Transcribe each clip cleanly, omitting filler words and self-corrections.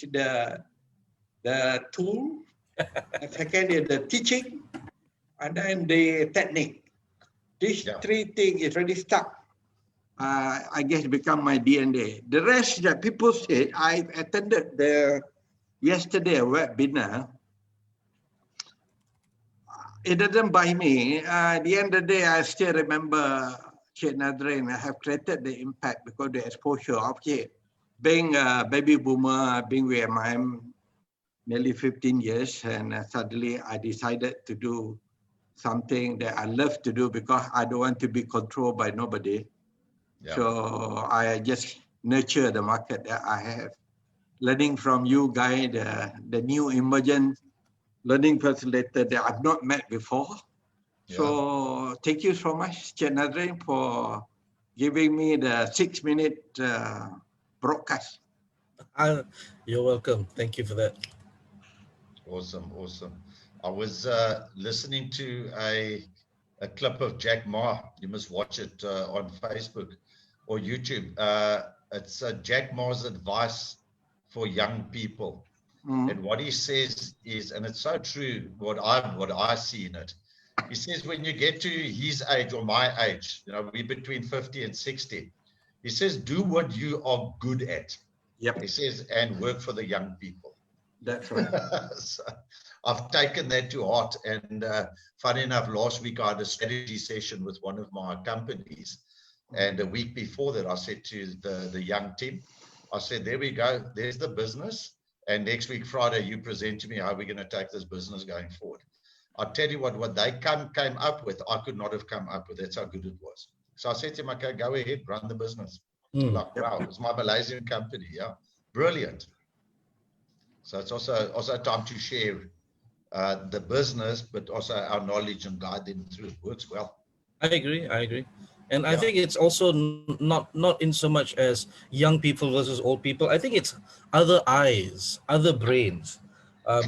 is the tool, and second is the teaching, and then the technique. These three things is really stuck. I guess become my DNA. The rest that people say, I attended yesterday a webinar. It doesn't buy me. At the end of the day, I still remember Cik Nadrin. I have created the impact because the exposure of being a baby boomer, being where I'm nearly 15 years, and suddenly I decided to do something that I love to do because I don't want to be controlled by nobody. Yeah. So I just nurture the market that I have. Learning from you guys, the new emergent learning facilitator that I've not met before. Yeah. So thank you so much, Cik Nadrin, for giving me the 6-minute broadcast. You're welcome. Thank you for that. Awesome, awesome. I was listening to a clip of Jack Ma. You must watch it on Facebook or YouTube. It's Jack Ma's advice for young people. And what he says is, and it's so true, what I see in it. He says when you get to his age or my age, you know, we're between 50 and 60. He says, do what you are good at. Yep. He says, and work for the young people. That's right. So I've taken that to heart. And funny enough, last week I had a strategy session with one of my companies. And a week before that, I said to the young team, I said, there we go. There's the business. And next week, Friday, you present to me how we're going to take this business going forward. I'll tell you what they came up with, I could not have come up with. That's how good it was. So I said to him, okay, go ahead, run the business. Like, wow, it's my Malaysian company. Yeah, brilliant. So it's also time to share the business, but also our knowledge and guide them through. It works well. I agree. And I think it's also not in so much as young people versus old people. I think it's other eyes, other brains.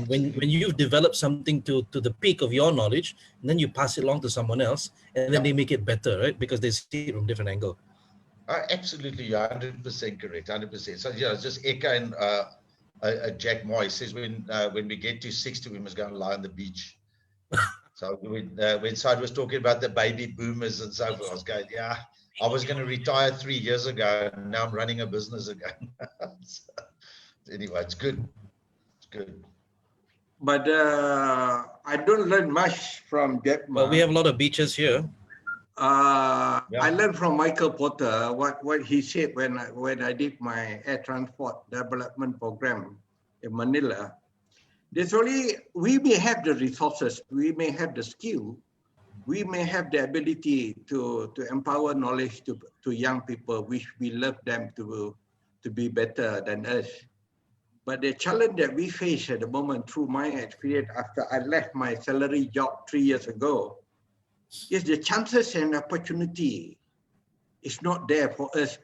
When you've developed something to the peak of your knowledge, and then you pass it along to someone else, and then they make it better, right? Because they see it from a different angle. Absolutely, you're 100% correct, 100%. So yeah, just echoing Jack Ma. He says when we get to 60, we must go and lie on the beach. So when Said was talking about the baby boomers and so forth, I was going, yeah, I was going to retire 3 years ago, and now I'm running a business again. So, anyway, it's good. It's good. But I don't learn much from Jack Ma. Well, we have a lot of beaches here. I learned from Michael Porter what he said when I did my air transport development program in Manila. There's only, we may have the resources, we may have the skill, we may have the ability to empower knowledge to young people, which we love them to be better than us. But the challenge that we face at the moment through my experience after I left my salary job 3 years ago is the chances and opportunity is not there for us.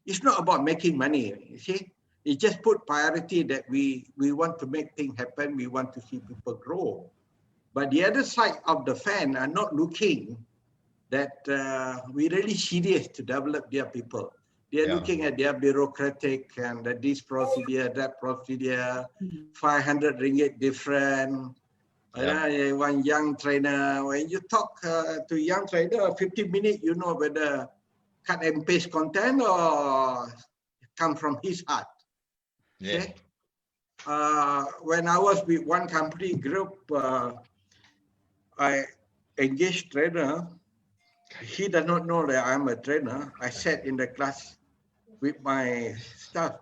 It's not about making money, you see. It just put priority that we want to make things happen. We want to see people grow. But the other side of the fan are not looking that we're really serious to develop their people. They're looking at their bureaucratic and this procedure, that procedure, 500 ringgit different. One young trainer, when you talk to young trainer, 15 minutes, you know whether cut and paste content or come from his heart. Yeah. Okay? When I was with one company group, I engaged trainer. He does not know that I'm a trainer. I sat in the class with my staff.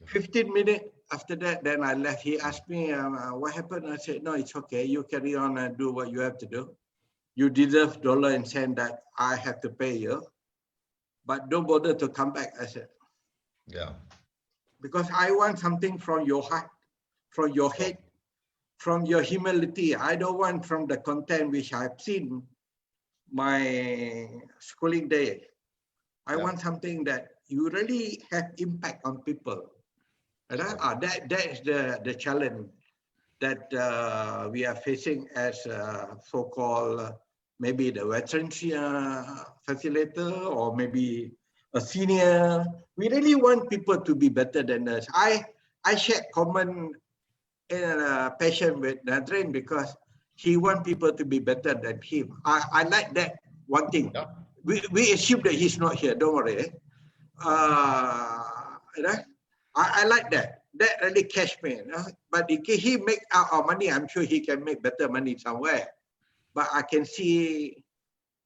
15 minutes after that, then I left. He asked me, what happened? I said, no, it's okay. You carry on and do what you have to do. You deserve dollar and cent that I have to pay you. But don't bother to come back, I said. Yeah. Because I want something from your heart, from your head, from your humility. I don't want from the content which I've seen my schooling day. I want something that you really have impact on people. And that's the challenge that we are facing as so-called maybe the veteran facilitator or maybe a senior. We really want people to be better than us. I I share common passion with Nadrin because he wants people to be better than him. I like that one thing. Yeah. We assume that he's not here. Don't worry. You know, I like that. That really catch me. You know? But if he make our money, I'm sure he can make better money somewhere. But I can see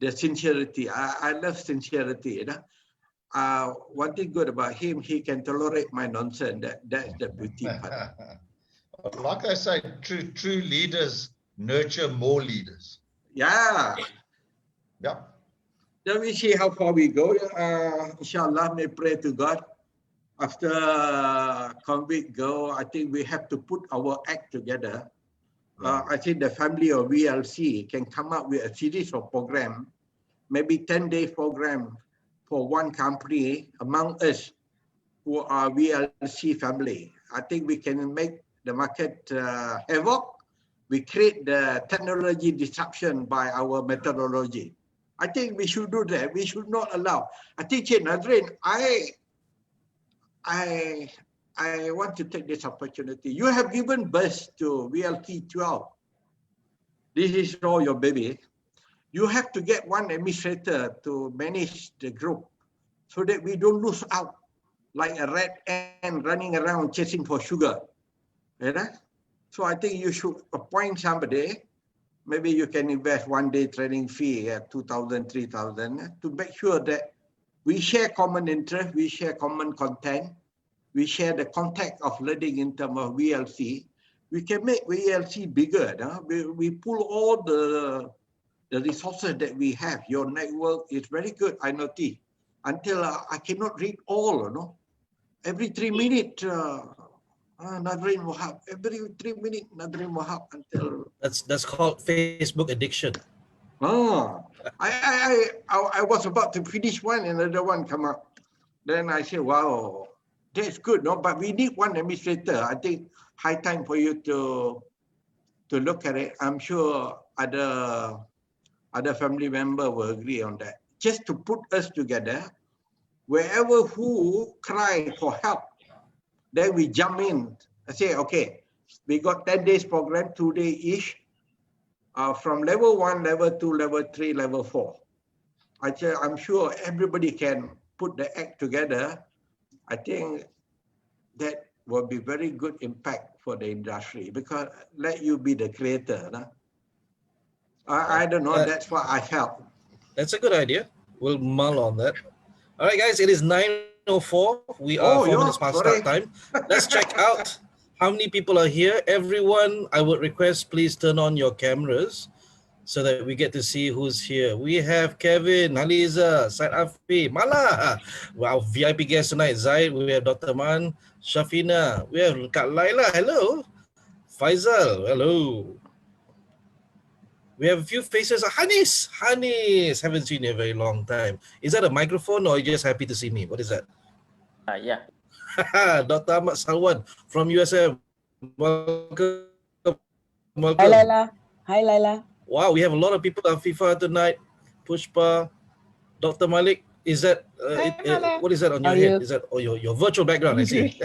the sincerity. I love sincerity. You know, one thing good about him, he can tolerate my nonsense. That's the beauty part. Like I say, true leaders nurture more leaders. Yeah. Yeah. Then we see how far we go. Inshallah, may pray to God. After COVID go, I think we have to put our act together. I think the family of VLC can come up with a series of program, maybe 10-day program for one company among us who are VLC family. I think we can make the market havoc. We create the technology disruption by our methodology. I think we should do that. We should not allow. I think, Nadrin, I want to take this opportunity. You have given birth to VLT 12. This is all your baby. You have to get one administrator to manage the group so that we don't lose out like a red ant running around chasing for sugar. You know? So I think you should appoint somebody. Maybe you can invest one-day training fee at 2,000, 3,000 to make sure that we share common interest, we share common content, we share the context of learning in terms of VLC. We can make VLC bigger. No? We pull all the resources that we have. Your network is very good, I notice. Until I cannot read all, you know. Every 3 minutes, Nadrin Wahab. Every 3 minutes, Nadrin Wahab until. That's called Facebook addiction. Oh, I was about to finish one, and another one come up. Then I said, wow, that's good, no? But we need one administrator. I think high time for you to look at it. I'm sure other family member will agree on that. Just to put us together, wherever who cry for help, then we jump in. I say, okay, we got 10 days program, 2 days each, from level 1, level 2, level 3, level 4. I'm sure everybody can put the act together. I think that will be very good impact for the industry because let you be the creator. No? I don't know, that's what I felt. That's a good idea. We'll mull on that. All right, guys, it is 9:04. We are 4 minutes past start time. Let's check out how many people are here. Everyone, I would request, please turn on your cameras so that we get to see who's here. We have Kevin, Haliza, Said Afi, Mala. Wow, VIP guest tonight. Zaid, we have Dr. Man, Shafina. We have Kak Laila. Hello. Faisal. Hello. We have a few faces. Hanis. Haven't seen you in a very long time. Is that a microphone or are you just happy to see me? What is that? Yeah. Dr. Ahmad Salwan from USM. Welcome. Hi, Laila. Hi, Laila. Wow, we have a lot of people on FIFA tonight. Pushpa, Dr. Malik. Is that, what is that on your head? Is that your virtual background, I see.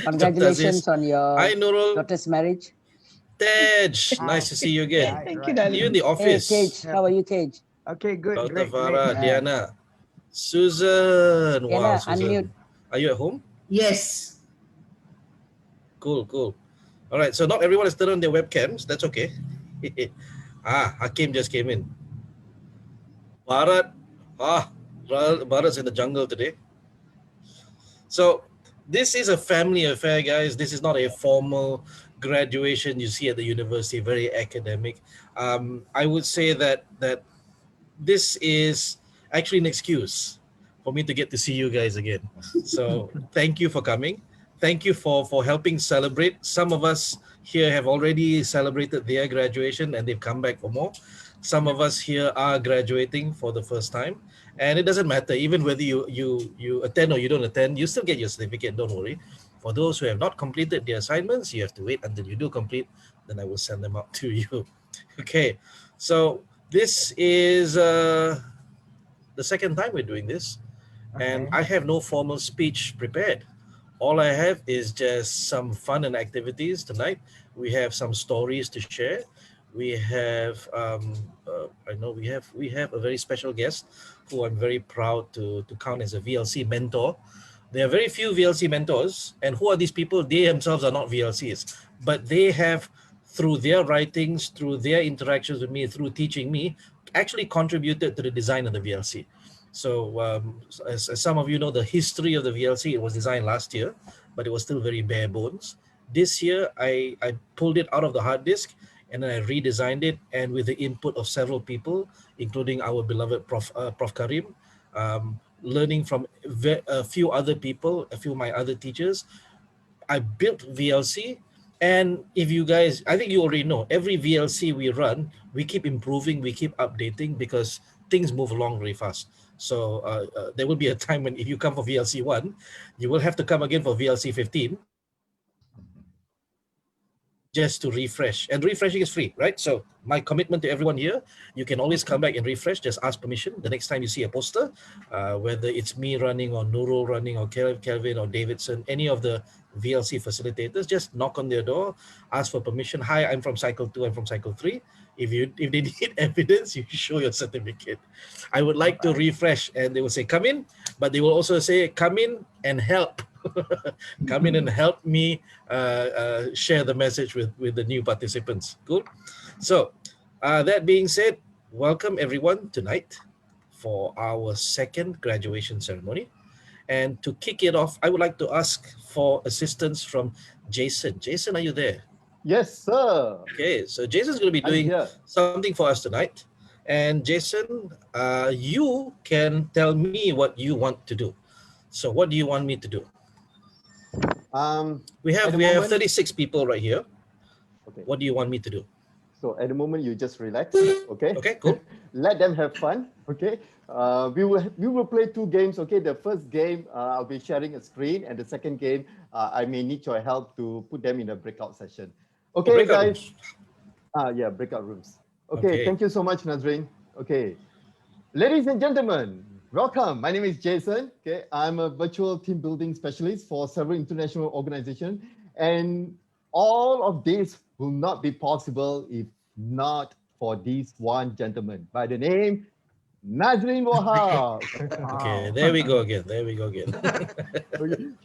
Congratulations on your Hi, Nurul. daughter's marriage. Tej, nice to see you again. Thank you, darling. You in the office. Hey, Tej. How are you, Tej? Okay, good. Dr. Great. Farah, Diana. Susan. Wow, Diana, Susan. unmute. Are you at home? Yes. Cool. All right, so not everyone has turned on their webcams. That's okay. Hakim just came in. Bharat. Bharat's in the jungle today. So this is a family affair, guys. This is not a formal graduation you see at the university, very academic. I would say that this is actually an excuse for me to get to see you guys again. So thank you for coming. Thank you for helping celebrate. Some of us here have already celebrated their graduation and they've come back for more. Some of us here are graduating for the first time. And it doesn't matter, even whether you attend or you don't attend, you still get your certificate, don't worry. For those who have not completed their assignments, you have to wait until you do complete, then I will send them out to you. Okay, so this is the second time we're doing this. And I have no formal speech prepared. All I have is just some fun and activities tonight. We have some stories to share. We have, I know we have a very special guest who I'm very proud to count as a VLC mentor. There are very few VLC mentors, and who are these people? They themselves are not VLCs, but they have, through their writings, through their interactions with me, through teaching me, actually contributed to the design of the VLC. So as some of you know, the history of the VLC, it was designed last year, but it was still very bare bones. This year, I pulled it out of the hard disk and then I redesigned it, and with the input of several people, including our beloved Prof. Karim, learning from a few other people, a few of my other teachers, I built VLC. And if you guys, I think you already know, every VLC we run, we keep improving, we keep updating because things move along very fast. So there will be a time when if you come for VLC 1, you will have to come again for VLC 15 just to refresh. And refreshing is free, right? So my commitment to everyone here, you can always come back and refresh, just ask permission. The next time you see a poster, whether it's me running or Nurul running or Kelvin or Davidson, any of the VLC facilitators, just knock on their door, ask for permission. Hi, I'm from cycle 2, I'm from cycle 3. If they need evidence, you show your certificate. I would like to refresh, and they will say, come in, but they will also say, come in and help. Come in and help me share the message with the new participants. Cool. So that being said, welcome everyone tonight for our second graduation ceremony. And to kick it off, I would like to ask for assistance from Jason. Jason, are you there? Yes, sir. Okay, so Jason's going to be doing something for us tonight. And Jason, you can tell me what you want to do. So what do you want me to do? We have 36 people right here. Okay. What do you want me to do? So at the moment, you just relax. Okay. Okay, cool. Let them have fun. Okay. We will play 2 games. Okay. The first game, I'll be sharing a screen, and the second game, I may need your help to put them in a breakout session. Okay, breakout guys. Rooms. Yeah, breakout rooms. Okay. Thank you so much, Nazrin. Okay. Ladies and gentlemen, welcome. My name is Jason. Okay, I'm a virtual team building specialist for several international organizations, and all of this will not be possible if not for this one gentleman by the name Nazrin Wahab. Okay, there we go again. There we go again.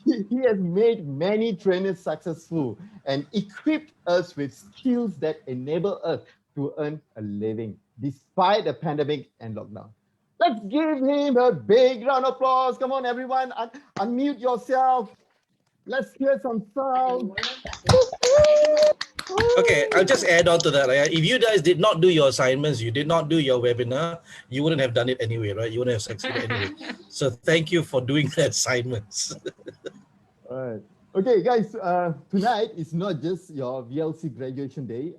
He has made many trainers successful and equipped us with skills that enable us to earn a living despite the pandemic and lockdown. Let's give him a big round of applause. Come on, everyone. Unmute yourself. Let's hear some sound. Okay, I'll just add on to that. If you guys did not do your assignments, you did not do your webinar, you wouldn't have done it anyway, right? You wouldn't have succeeded anyway. So thank you for doing the assignments. All right. Okay, guys, tonight is not just your VLC graduation day.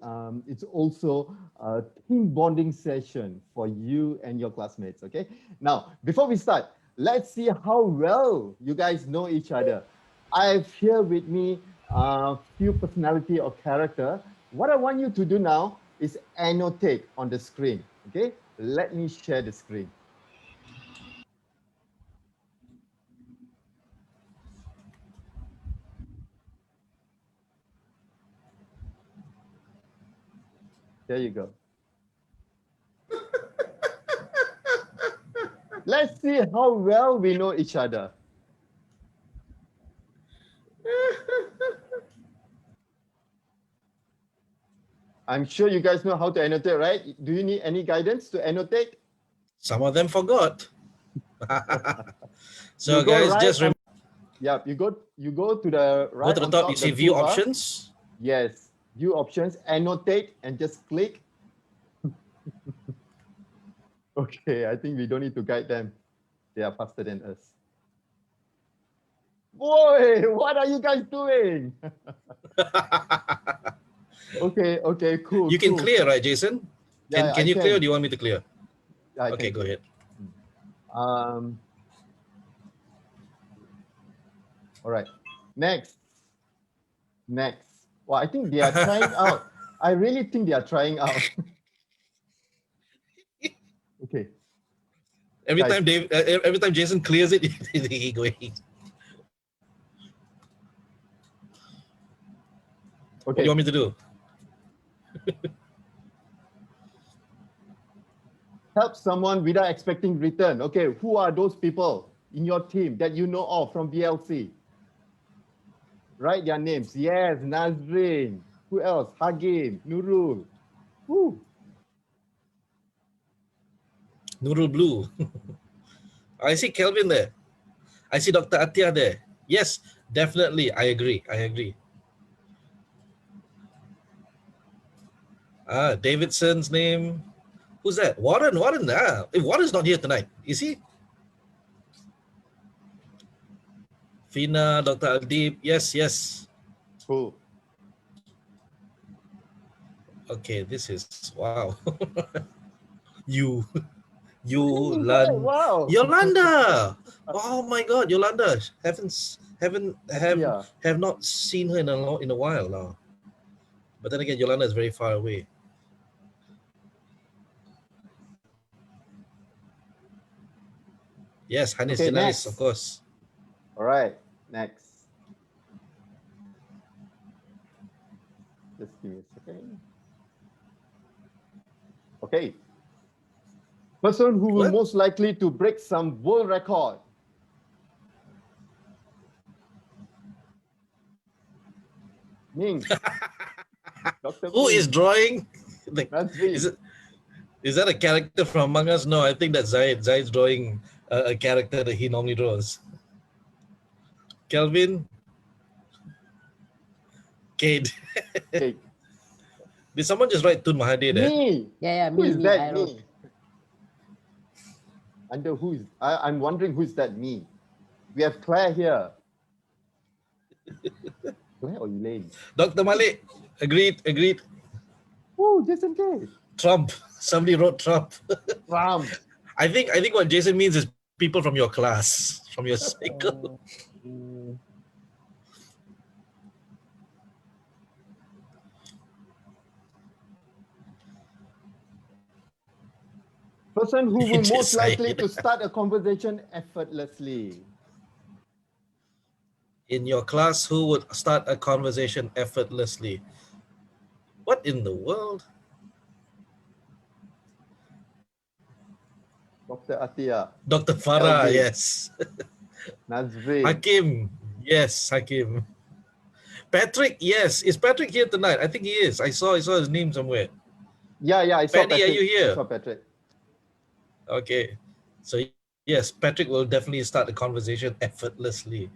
It's also a team bonding session for you and your classmates, okay? Now, before we start, let's see how well you guys know each other. I have here with me a few personality or character. What I want you to do now is annotate on the screen, okay? Let me share the screen. There you go. Let's see how well we know each other. I'm sure you guys know how to annotate, right? Do you need any guidance to annotate? Some of them forgot. So guys, right, just remember. Yeah, you go to the right. Go to the top, you see view options. Yes, view options, annotate, and just click. Okay, I think we don't need to guide them. They are faster than us. Boy, what are you guys doing? Okay, cool. You can clear, right, Jason? Can you clear, or do you want me to clear? Okay, go ahead. All right. Next. Well, I think they are trying out. I really think they are trying out. Okay. Every time Jason clears it, he going. What do Okay. you want me to do? Help someone without expecting return. Okay, who are those people in your team that you know of from VLC? Write their names. Yes, Nazrin. Who else? Hagim, Nurul. Who? Nurul Blue. I see Kelvin there. I see Dr. Atia there. Yes, definitely. I agree. Davidson's name. Who's that? Warren. Warren's not here tonight. Is he? Fina, Dr. Aldeep. Yes. Who? Okay, this is wow. you, Wow. Yolanda. Oh my God, Yolanda. Yeah. Have not seen her in a while now. But then again, Yolanda is very far away. Yes, Hanis Okay, Jelalis, next. of course. All right, next. Just give me a second. Okay. Person who will What? most likely to break some world record. Ming. Dr. Who Ming. is drawing? Nazrin. Is that a character from Among Us? No, I think that's Zaid. Zaid's drawing a character that he normally draws. Kelvin. Kate. Okay. Did someone just write Tun Mahathir there? Me. Yeah, Who me, is me. that? I wrote. Me. Under who is? I'm wondering who is that? Me. We have Claire here. Claire or Elaine? Dr. Malik. Agreed. Oh, Jason K. Trump. Somebody wrote Trump. Trump. I think what Jason means is people from your class, from your cycle. Person who will Just most likely Syed. to start a conversation effortlessly. In your class, who would start a conversation effortlessly? What in the world? Dr. Atia. Dr. Farah, Kelvin. yes. Nazrin. Hakim, yes, Hakim. Patrick, yes. Is Patrick here tonight? I think he is. I saw his name somewhere. Yeah, I saw Paddy, Patrick. are you here? I saw Patrick. Okay. So yes, Patrick will definitely start the conversation effortlessly.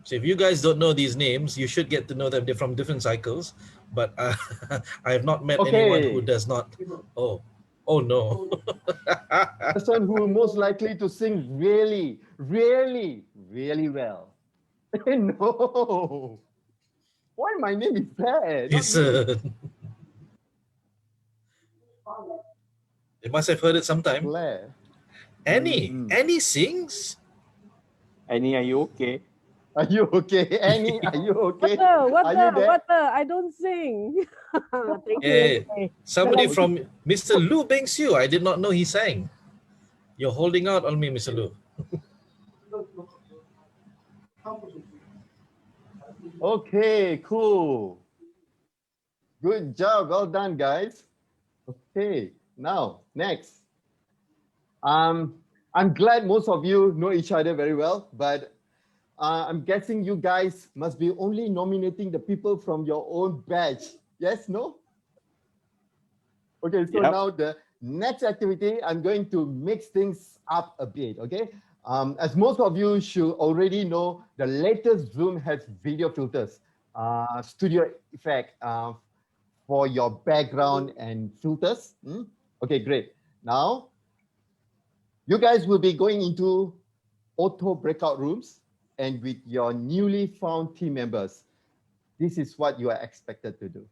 So if you guys don't know these names, you should get to know them. They're from different cycles, but I have not met anyone who does not. Oh no. Person who most likely to sing really well. No. Why my name is Claire? Listen. They must have heard it sometime. Claire. Annie sings? Annie, are you okay? Are you okay? Annie, are you okay? What Are you there? the? I don't sing. Thank you. Yeah. Somebody from Mr. Lu Beng Siu. I did not know he sang. You're holding out on me, Mr. Lu. Okay, cool. Good job. Well done, guys. Okay, now next. I'm glad most of you know each other very well, but I'm guessing you guys must be only nominating the people from your own batch. Yes, no? Okay, so now the next activity, I'm going to mix things up a bit, okay? As most of you should already know, the latest Zoom has video filters, studio effect for your background and filters. Okay, great. Now, you guys will be going into auto breakout rooms and with your newly found team members. This is what you are expected to do.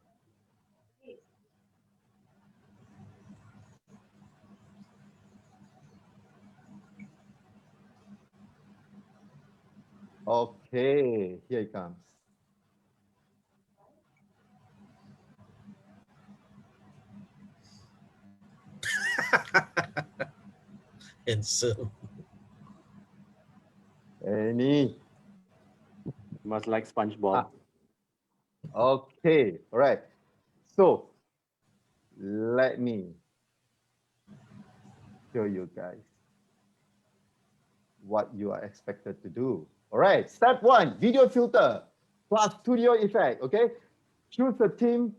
Okay, here it comes. And so Annie. Must like SpongeBob. Okay, all right. So let me show you guys what you are expected to do. All right, step 1, video filter plus studio effect. Okay, choose a theme,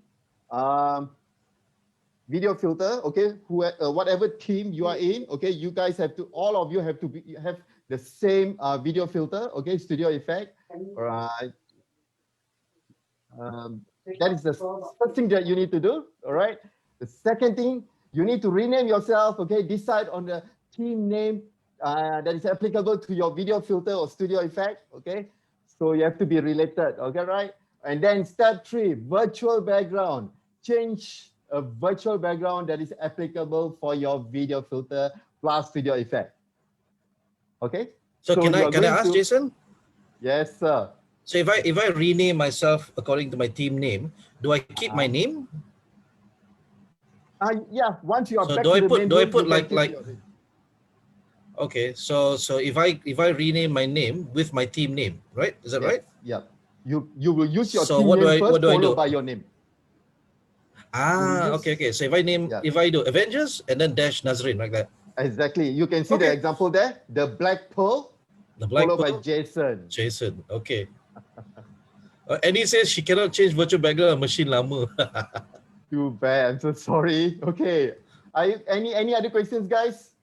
video filter. Okay, whatever team you are in. Okay, you guys have to, all of you have to have the same video filter. Okay, studio effect. All right. That is the first thing that you need to do. All right. The second thing, you need to rename yourself. Okay. Decide on the team name that is applicable to your video filter or studio effect. Okay. So you have to be related. Okay. Right. And then step 3, virtual background. Change a virtual background that is applicable for your video filter plus studio effect. Okay. So can I ask Jason? Yes, sir. So if I rename myself according to my team name, do I keep my name? Yeah. Once you are So back do to I the put main do I room, put you like can keep your- Okay, so if I rename my name with my team name, right? Is that right? Yeah. You will use your So team what do name I- first, what do I followed do? by your name. Okay. So if I do Avengers and then dash Nazrin like that. Exactly. You can see the Okay. example there. The Black Pearl, The Black followed by Pearl, Jason. Jason. Okay. And he says she cannot change virtual background on machine lama. Too bad. I'm so sorry. Okay. Any other questions, guys?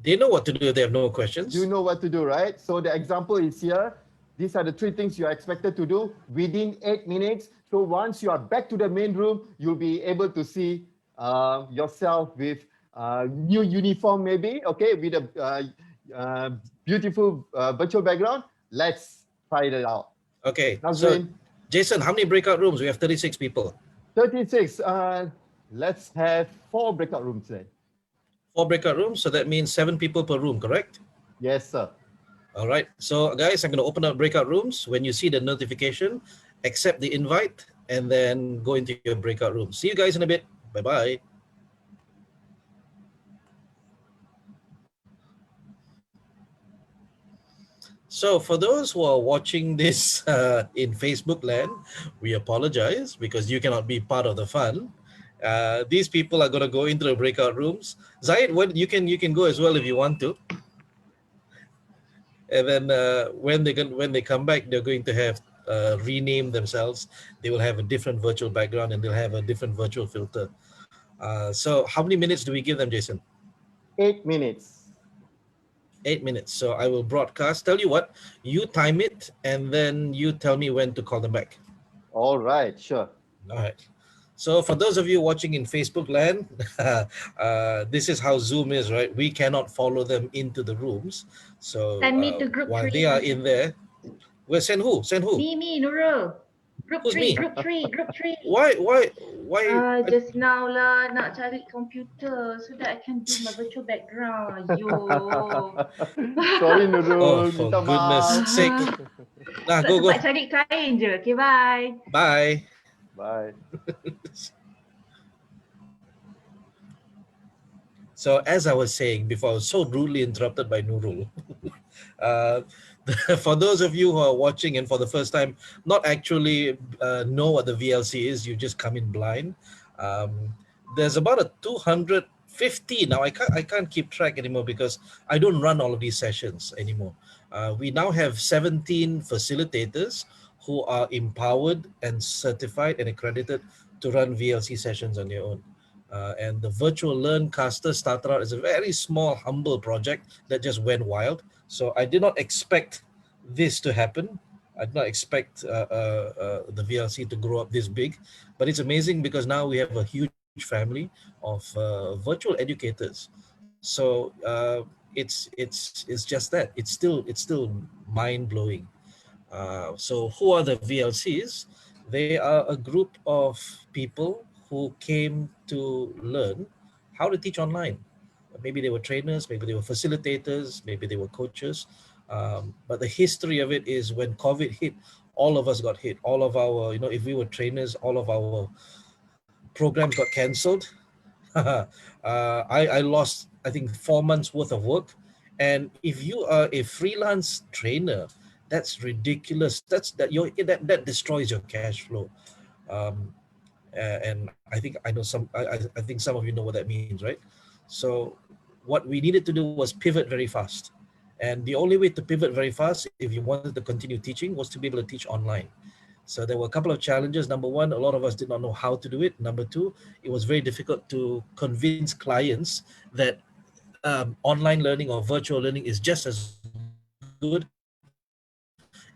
They know what to do. They have no questions. You know what to do, right? So the example is here. These are the 3 things you are expected to do within 8 minutes. So once you are back to the main room, you'll be able to see yourself with new uniform, maybe, okay, with a beautiful virtual background. Let's try it out. Okay. So Nazrin, Jason, how many breakout rooms? We have 36 people. 36. Let's have 4 breakout rooms then. 4 breakout rooms. So that means 7 people per room, correct? Yes, sir. All right. So guys, I'm going to open up breakout rooms. When you see the notification, accept the invite and then go into your breakout room. See you guys in a bit. Bye-bye. So for those who are watching this in Facebook land, we apologize because you cannot be part of the fun. These people are going to go into the breakout rooms. Zaid, you can go as well if you want to. And then when they come back, they're going to have rename themselves. They will have a different virtual background and they'll have a different virtual filter. So how many minutes do we give them, Jason? 8 minutes. 8 minutes. So I will broadcast. Tell you what, you time it and then you tell me when to call them back. All right, sure. All right. So for those of you watching in Facebook land, this is how Zoom is, right? We cannot follow them into the rooms. So Send me to group while 3. they are in there, well, send who? Send who? Me, Nurul. Group Who's 3, me? group 3, group 3. Why? Just now lah, nak cari computer so that I can do my virtual background. Yo. Sorry, Nurul. Oh, for Minta goodness maaf. sake. Nah, go. Sempat cari klien je. Okay, bye. Bye. Bye. So as I was saying before, I was so rudely interrupted by Nurul. For those of you who are watching and for the first time, not actually know what the VLC is, you just come in blind. There's about a 250 now. I can't keep track anymore because I don't run all of these sessions anymore. We now have 17 facilitators who are empowered and certified and accredited to run VLC sessions on their own. And the virtual Learncaster started out as a very small, humble project that just went wild. So I did not expect this to happen. I did not expect the VLC to grow up this big, but it's amazing because now we have a huge family of virtual educators. So it's just that. It's still mind blowing. So who are the VLCs? They are a group of people who came to learn how to teach online. Maybe they were trainers, maybe they were facilitators, maybe they were coaches. But the history of it is when COVID hit, all of us got hit. All of our, if we were trainers, all of our programs got canceled. I lost, I think, 4 months worth of work. And if you are a freelance trainer, that's ridiculous. That destroys your cash flow. Um, and I think some of you know what that means, right? So what we needed to do was pivot very fast. And the only way to pivot very fast, if you wanted to continue teaching, was to be able to teach online. So there were a couple of challenges. Number one, a lot of us did not know how to do it. Number two, it was very difficult to convince clients that online learning or virtual learning is just as good,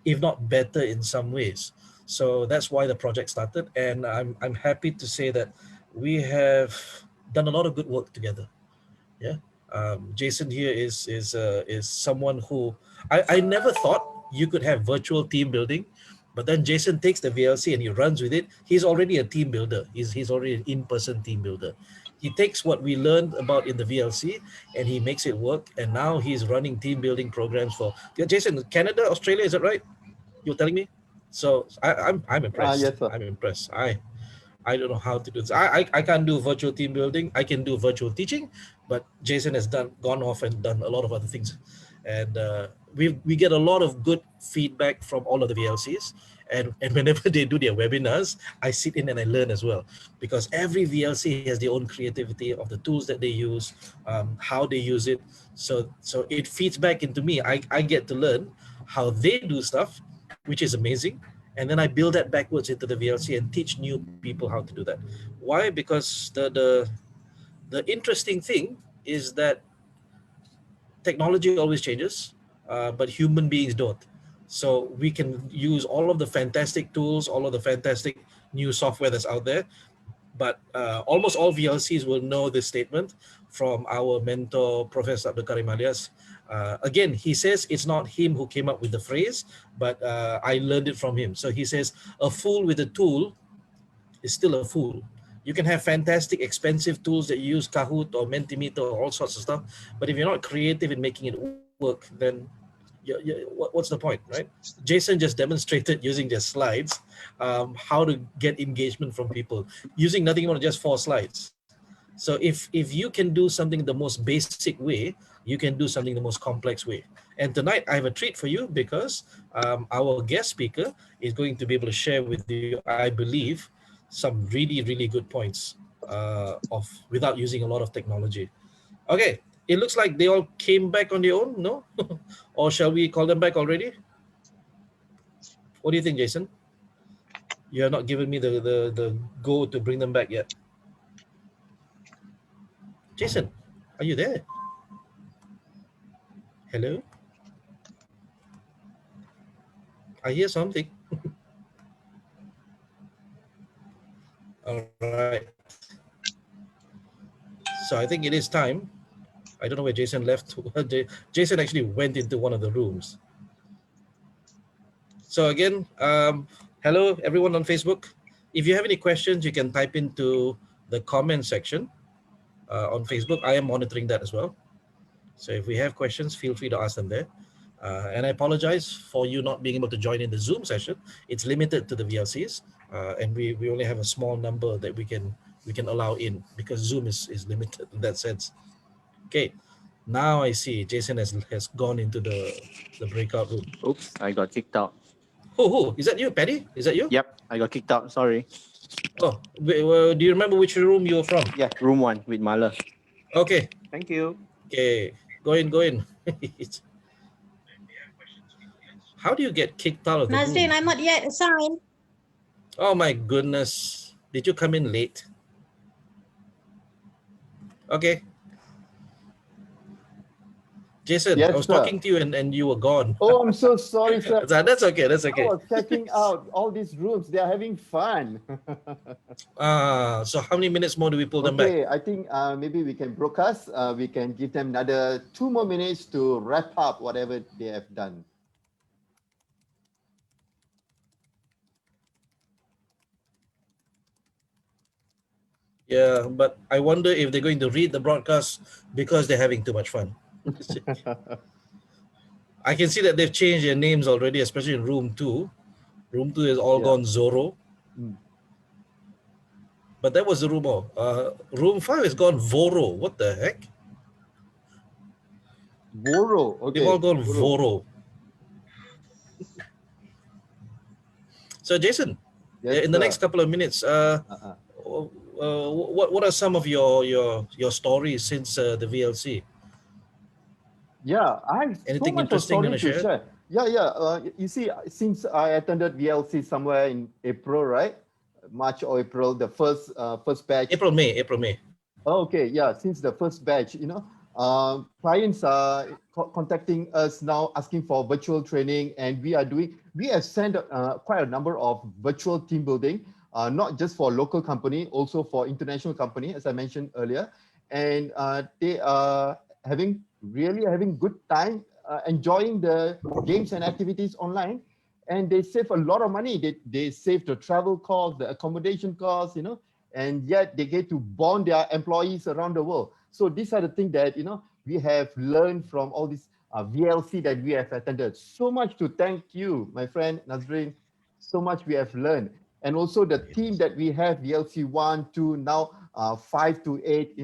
if not better in some ways. So that's why the project started. And I'm happy to say that we have done a lot of good work together. Yeah. Jason here is someone who I never thought you could have virtual team building, but then Jason takes the VLC and he runs with it. He's already a team builder. He's already an in-person team builder. He takes what we learned about in the VLC and he makes it work. And now he's running team building programs for, yeah, Jason, Canada, Australia, is that right? You're telling me? So I'm impressed. Yes, sir. I'm impressed. I don't know how to do this. I can't do virtual team building. I can do virtual teaching, but Jason has gone off and done a lot of other things. And we get a lot of good feedback from all of the VLCs. And whenever they do their webinars, I sit in and I learn as well. Because every VLC has their own creativity of the tools that they use, how they use it. So it feeds back into me. I get to learn how they do stuff, which is amazing. And then I build that backwards into the VLC and teach new people how to do that. Why? Because the interesting thing is that technology always changes, but human beings don't. So we can use all of the fantastic tools, all of the fantastic new software that's out there, but almost all VLCs will know this statement from our mentor, Professor Abdul Karim Alias. Again, he says it's not him who came up with the phrase, but I learned it from him. So he says, a fool with a tool is still a fool. You can have fantastic, expensive tools that you use, Kahoot or Mentimeter or all sorts of stuff, but if you're not creative in making it work, then what's the point, right? Jason just demonstrated using their slides how to get engagement from people using nothing more than just 4 slides. So if you can do something the most basic way, you can do something the most complex way. And tonight I have a treat for you because our guest speaker is going to be able to share with you, I believe, some really, really good points without using a lot of technology. Okay, it looks like they all came back on their own, no? Or shall we call them back already? What do you think, Jason? You have not given me the go to bring them back yet. Jason, are you there? Hello? I hear something. All right. So I think it is time. I don't know where Jason left. Jason actually went into one of the rooms. So again, hello everyone on Facebook. If you have any questions, you can type into the comment section on Facebook. I am monitoring that as well. So if we have questions, feel free to ask them there. And I apologize for you not being able to join in the Zoom session. It's limited to the VLCs, and we only have a small number that we can allow in because Zoom is limited in that sense. Okay, now I see Jason has gone into the breakout room. Oops, I got kicked out. Who? Is that you, Paddy? Is that you? Yep, I got kicked out. Sorry. Oh, do you remember which room you were from? Yeah, room 1 with Mala. Okay. Thank you. Okay, go in. How do you get kicked out of the Nazrin, room? I'm not yet assigned. Oh my goodness. Did you come in late? Okay. Jason, Yes, I was sir. talking to you and you were gone. Oh, I'm so sorry, sir. That's okay. I was checking out all these rooms. They are having fun. So how many minutes more do we pull them back? Okay, I think maybe we can broadcast. We can give them another 2 more minutes to wrap up whatever they have done. Yeah, but I wonder if they're going to read the broadcast because they're having too much fun. I can see that they've changed their names already, especially in room 2. Room 2 is all gone Zorro. But that was the rumor. Room 5 is gone Voro. What the heck? Voro. Okay. They've all gone Voro. So Jason, Yes, in the sir. next couple of minutes, what are some of your stories since the VLC? Yeah, I have Anything so much of interesting you story wanna to share? share. You see, since I attended VLC somewhere in April, right? March or April, the first batch. April, May. Okay, yeah. Since the first batch, clients are contacting us now asking for virtual training, and we have sent quite a number of virtual team building, not just for local company, also for international company, as I mentioned earlier, and they are really having good time, enjoying the games and activities online, and they save a lot of money. They save the travel costs, the accommodation costs, and yet they get to bond their employees around the world. So these are the things that we have learned from all this VLC that we have attended. So much to thank you, my friend Nazrin. So much we have learned, and also the team that we have, VLC 1, 2, now 5 to 8.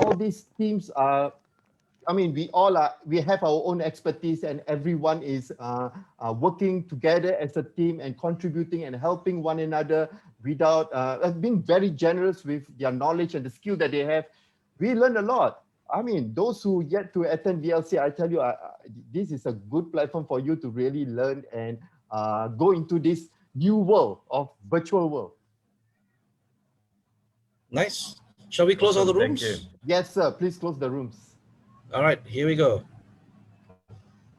All these teams are. We have our own expertise, and everyone is working together as a team and contributing and helping one another without being very generous with their knowledge and the skill that they have. We learn a lot. Those who yet to attend VLC, I tell you, this is a good platform for you to really learn and go into this new world of virtual world. Nice. Shall we close all the rooms? Thank you. Yes, sir. Please close the rooms. All right, here we go.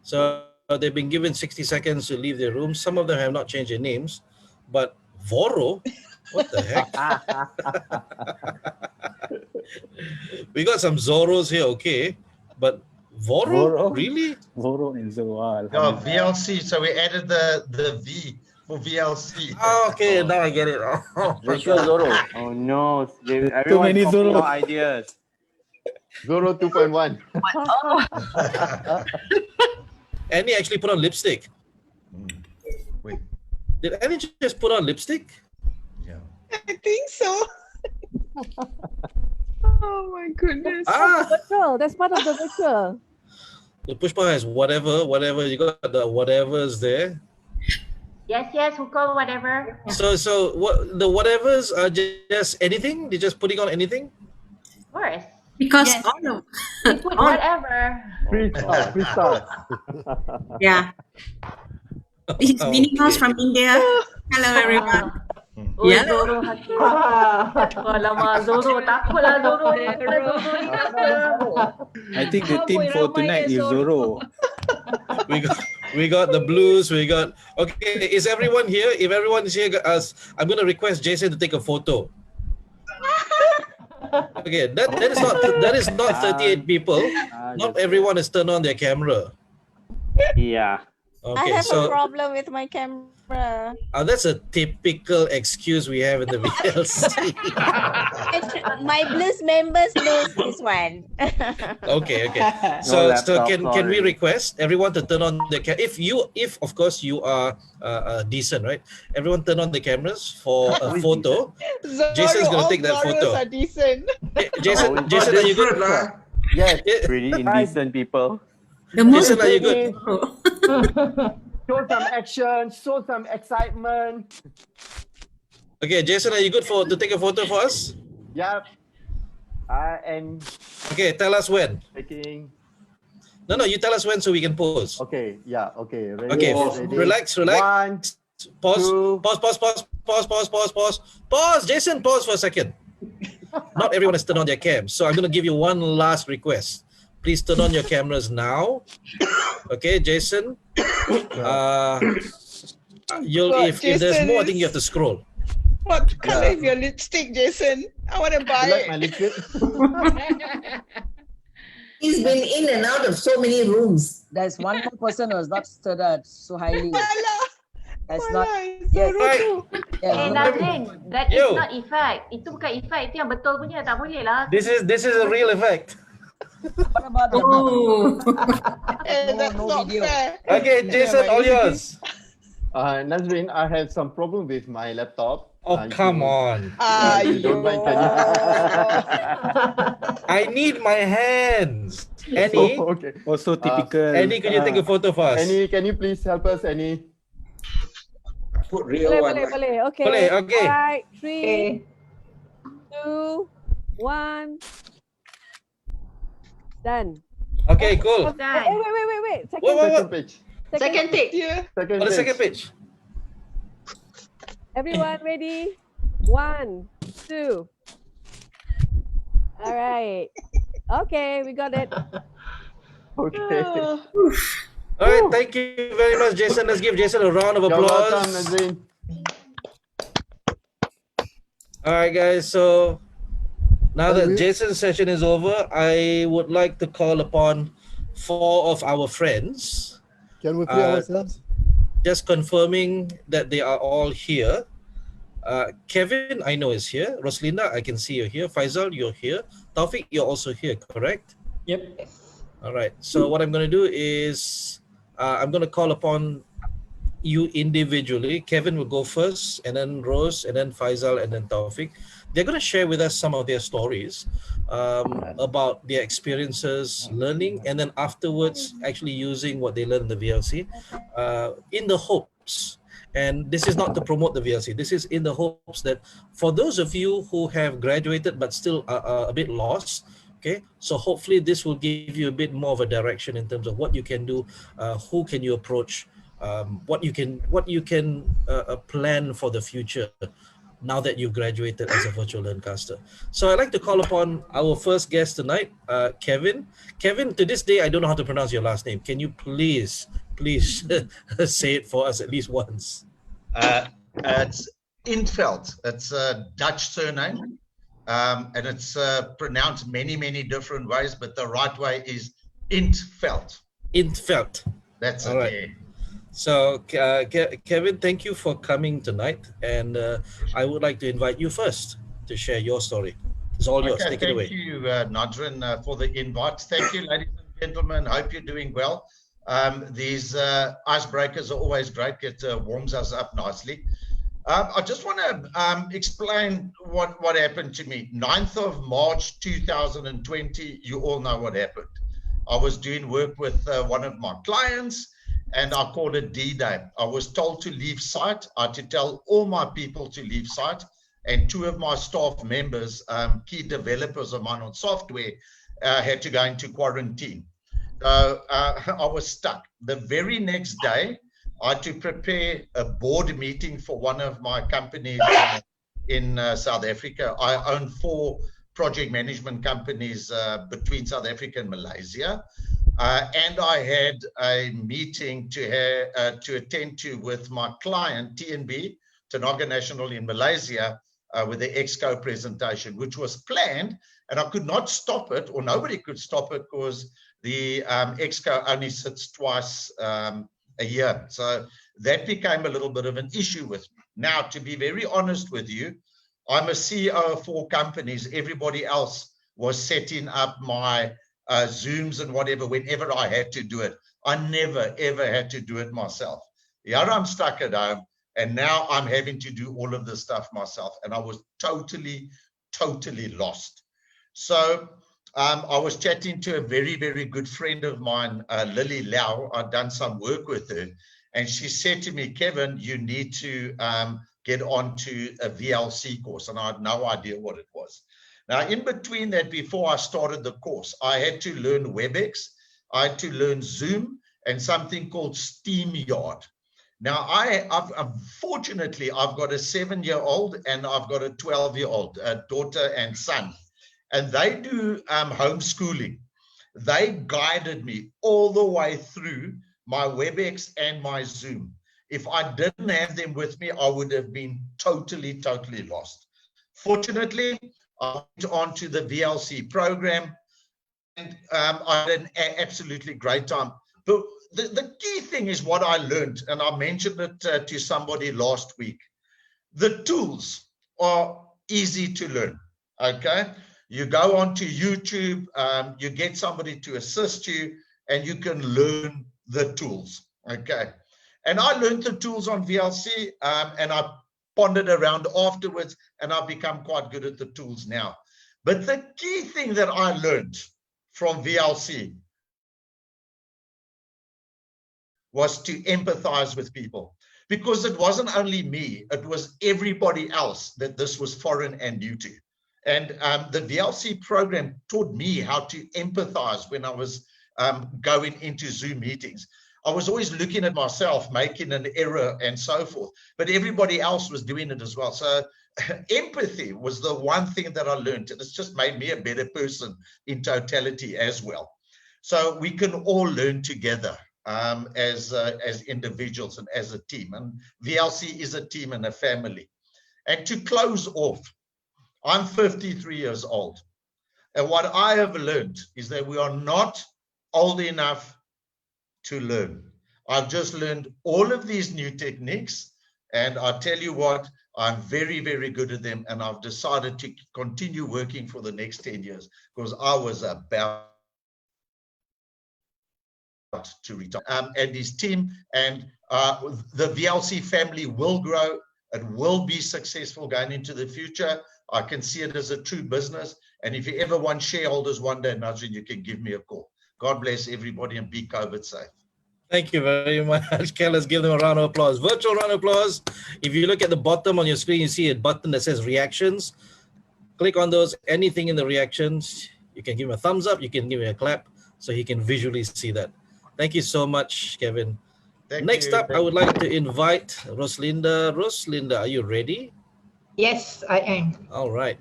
So they've been given 60 seconds to leave their rooms. Some of them have not changed their names, but Voro, what the heck? We got some Zoros here, okay, but Voro? Really? Voro and Zoal. Yeah, VLC. So we added the V for VLC. Oh, okay, now I get it. Oh, Virtual Zoro. Oh no, everyone many copy Zoro. your ideas. Zoro 2.1. Annie actually put on lipstick. Wait, Did Annie just put on lipstick? yeah. I think so. Oh my goodness. Virtual. That's part of the virtual. The Pushpa has whatever. You got the whatevers there. Yes, who call whatever. So what the whatevers are just anything? They're just putting on anything? Of course. Because Yes. all of We put whatever. Freestyle. yeah. This is Minnie House from India. Hello everyone. Oh, Yeah. Zoro hati. Alamak, Zoro. Takutlah Zoro ni. Kalau Zoro ni apa? I think the theme for tonight is Zoro. We got the blues. We got okay. Is everyone here? If everyone's here, I'm gonna request Jason to take a photo. Okay, that is not 38 people. Not everyone has turned on their camera. Yeah. Okay, I have so a problem with my camera. that's a typical excuse we have in the VLC. My Blues members knows this one. Okay. No So laptop, can we sorry. request everyone to turn on the if of course you are decent, right? Everyone turn on the cameras for a photo. Jason's gonna take that photo. Are decent. Jason, are you good? Yes. Pretty indecent people. The most Jason, are you good? Show some action, show some excitement. Okay, Jason, are you good to take a photo for us? Yep. And Okay, tell us when. taking. No, you tell us when so we can pause. Okay, yeah, okay. Ready, Okay, ready. relax. 1, Pause. 2. Pause. Jason, pause for a second. Not everyone has turned on their cam, so I'm going to give you one last request. Please turn on your cameras now. Okay, Jason. If there's more, I think you have to scroll. What color is your lipstick, Jason? I want to buy You like it. my lipstick? He's been in and out of so many rooms. There's one more person who has not studied so highly. Alah, That's not. alah, Yes. Zoro tu. Yeah, Nazrin, that is Yo. not effect. Itu bukan effect. Itu yang betul punya. Tak boleh lah. This is a real effect. What about the Oh. That's no not video. fair. Okay, Jason, all yours. Nazrin, I have some problem with my laptop. Oh, come on. You don't mind, can you? I need my hands. Annie, Oh, okay. Also typical. Annie, could you take a photo for us? Annie, can you please help us, Annie? Put real one. Boleh. Okay. Boleh, okay. All right. 3, 2, 1. Done. Okay, cool. Wait. Wait. Second page. Second take. Second On the page. second page. Everyone ready? 1, 2. All right. Okay, we got it. Okay. All right, thank you very much, Jason. Let's give Jason a round of You're applause. welcome, Nazreen. All right, guys. So now that Jason's session is over, I would like to call upon 4 of our friends. Can we free ourselves? Just confirming that they are all here. Kevin, I know is here. Roslinda, I can see you're here. Faisal, you're here. Taufik, you're also here, correct? Yep. All right. So what I'm going to do is I'm going to call upon you individually. Kevin will go first, and then Rose, and then Faisal, and then Taufik. They're going to share with us some of their stories about their experiences learning, and then afterwards actually using what they learned in the VLC in the hopes. And this is not to promote the VLC. This is in the hopes that for those of you who have graduated but still a bit lost, okay, so hopefully this will give you a bit more of a direction in terms of what you can do, who can you approach, what you can plan for the future now that you've graduated as a virtual learncaster. So I'd like to call upon our first guest tonight, Kevin. Kevin, to this day, I don't know how to pronounce your last name. Can you please say it for us at least once? It's Intveld. It's a Dutch surname, and it's pronounced many different ways, but the right way is Intveld. Intveld. That's all it. Right. Yeah. So, Kevin, thank you for coming tonight, and I would like to invite you first to share your story. It's all yours. Take it away. Thank you, Nadrin, for the invite. Thank you, ladies and gentlemen. Hope you're doing well. These icebreakers are always great. It warms us up nicely. I just want to explain what happened to me. 9th of March 2020, you all know what happened. I was doing work with one of my clients, and I called it D-Day. I was told to leave site. I had to tell all my people to leave site, and 2 of my staff members, key developers of mine on software, had to go into quarantine. So I was stuck. The very next day, I had to prepare a board meeting for one of my companies in South Africa. I own 4 project management companies between South Africa and Malaysia. And I had a meeting to attend to with my client, TNB, Tenaga Nasional in Malaysia, with the Exco presentation, which was planned, and I could not stop it, or nobody could stop it, because the Exco only sits twice a year. So that became a little bit of an issue with me. Now, to be very honest with you, I'm a CEO of 4 companies. Everybody else was setting up my Zooms and whatever whenever I had to do it. I never, ever had to do it myself. Yeah, I'm stuck at home, and now I'm having to do all of this stuff myself, and I was totally lost. So I was chatting to a very good friend of mine, Lily Lau. I'd done some work with her, and she said to me, Kevin, you need to get onto a VLC course, and I had no idea what it was. Now, in between that, before I started the course, I had to learn WebEx, I had to learn Zoom, and something called SteamYard. Now, unfortunately, I've got a 7-year-old and I've got a 12-year-old daughter and son, and they do homeschooling. They guided me all the way through my WebEx and my Zoom. If I didn't have them with me, I would have been totally lost. Fortunately, I went on to the VLC program, and I had an absolutely great time. But the key thing is what I learned, and I mentioned it to somebody last week. The tools are easy to learn, okay? You go onto YouTube, you get somebody to assist you, and you can learn the tools, okay? And I learned the tools on VLC, and I pondered around afterwards, and I've become quite good at the tools now. But the key thing that I learned from VLC was to empathize with people, because it wasn't only me, it was everybody else that this was foreign and new to. And the VLC program taught me how to empathize when I was going into Zoom meetings. I was always looking at myself, making an error and so forth, but everybody else was doing it as well. So empathy was the one thing that I learned, and it's just made me a better person in totality as well. So we can all learn together as individuals and as a team. And VLC is a team and a family. And to close off, I'm 53 years old. And what I have learned is that we are not old enough to learn. I've just learned all of these new techniques, and I tell you what, I'm very, very good at them, and I've decided to continue working for the next 10 years because I was about to retire. And his team and the VLC family will grow. It will be successful going into the future. I can see it as a true business. And if you ever want shareholders one day, Nazrin, you can give me a call. God bless everybody and be COVID safe. Thank you very much. Okay, let's give them a round of applause. Virtual round of applause. If you look at the bottom on your screen, you see a button that says reactions. Click on those. Anything in the reactions, you can give him a thumbs up, you can give him a clap, so he can visually see that. Thank you so much, Kevin. Next up, I would like to invite Roslinda. Roslinda, are you ready? Yes, I am. All right.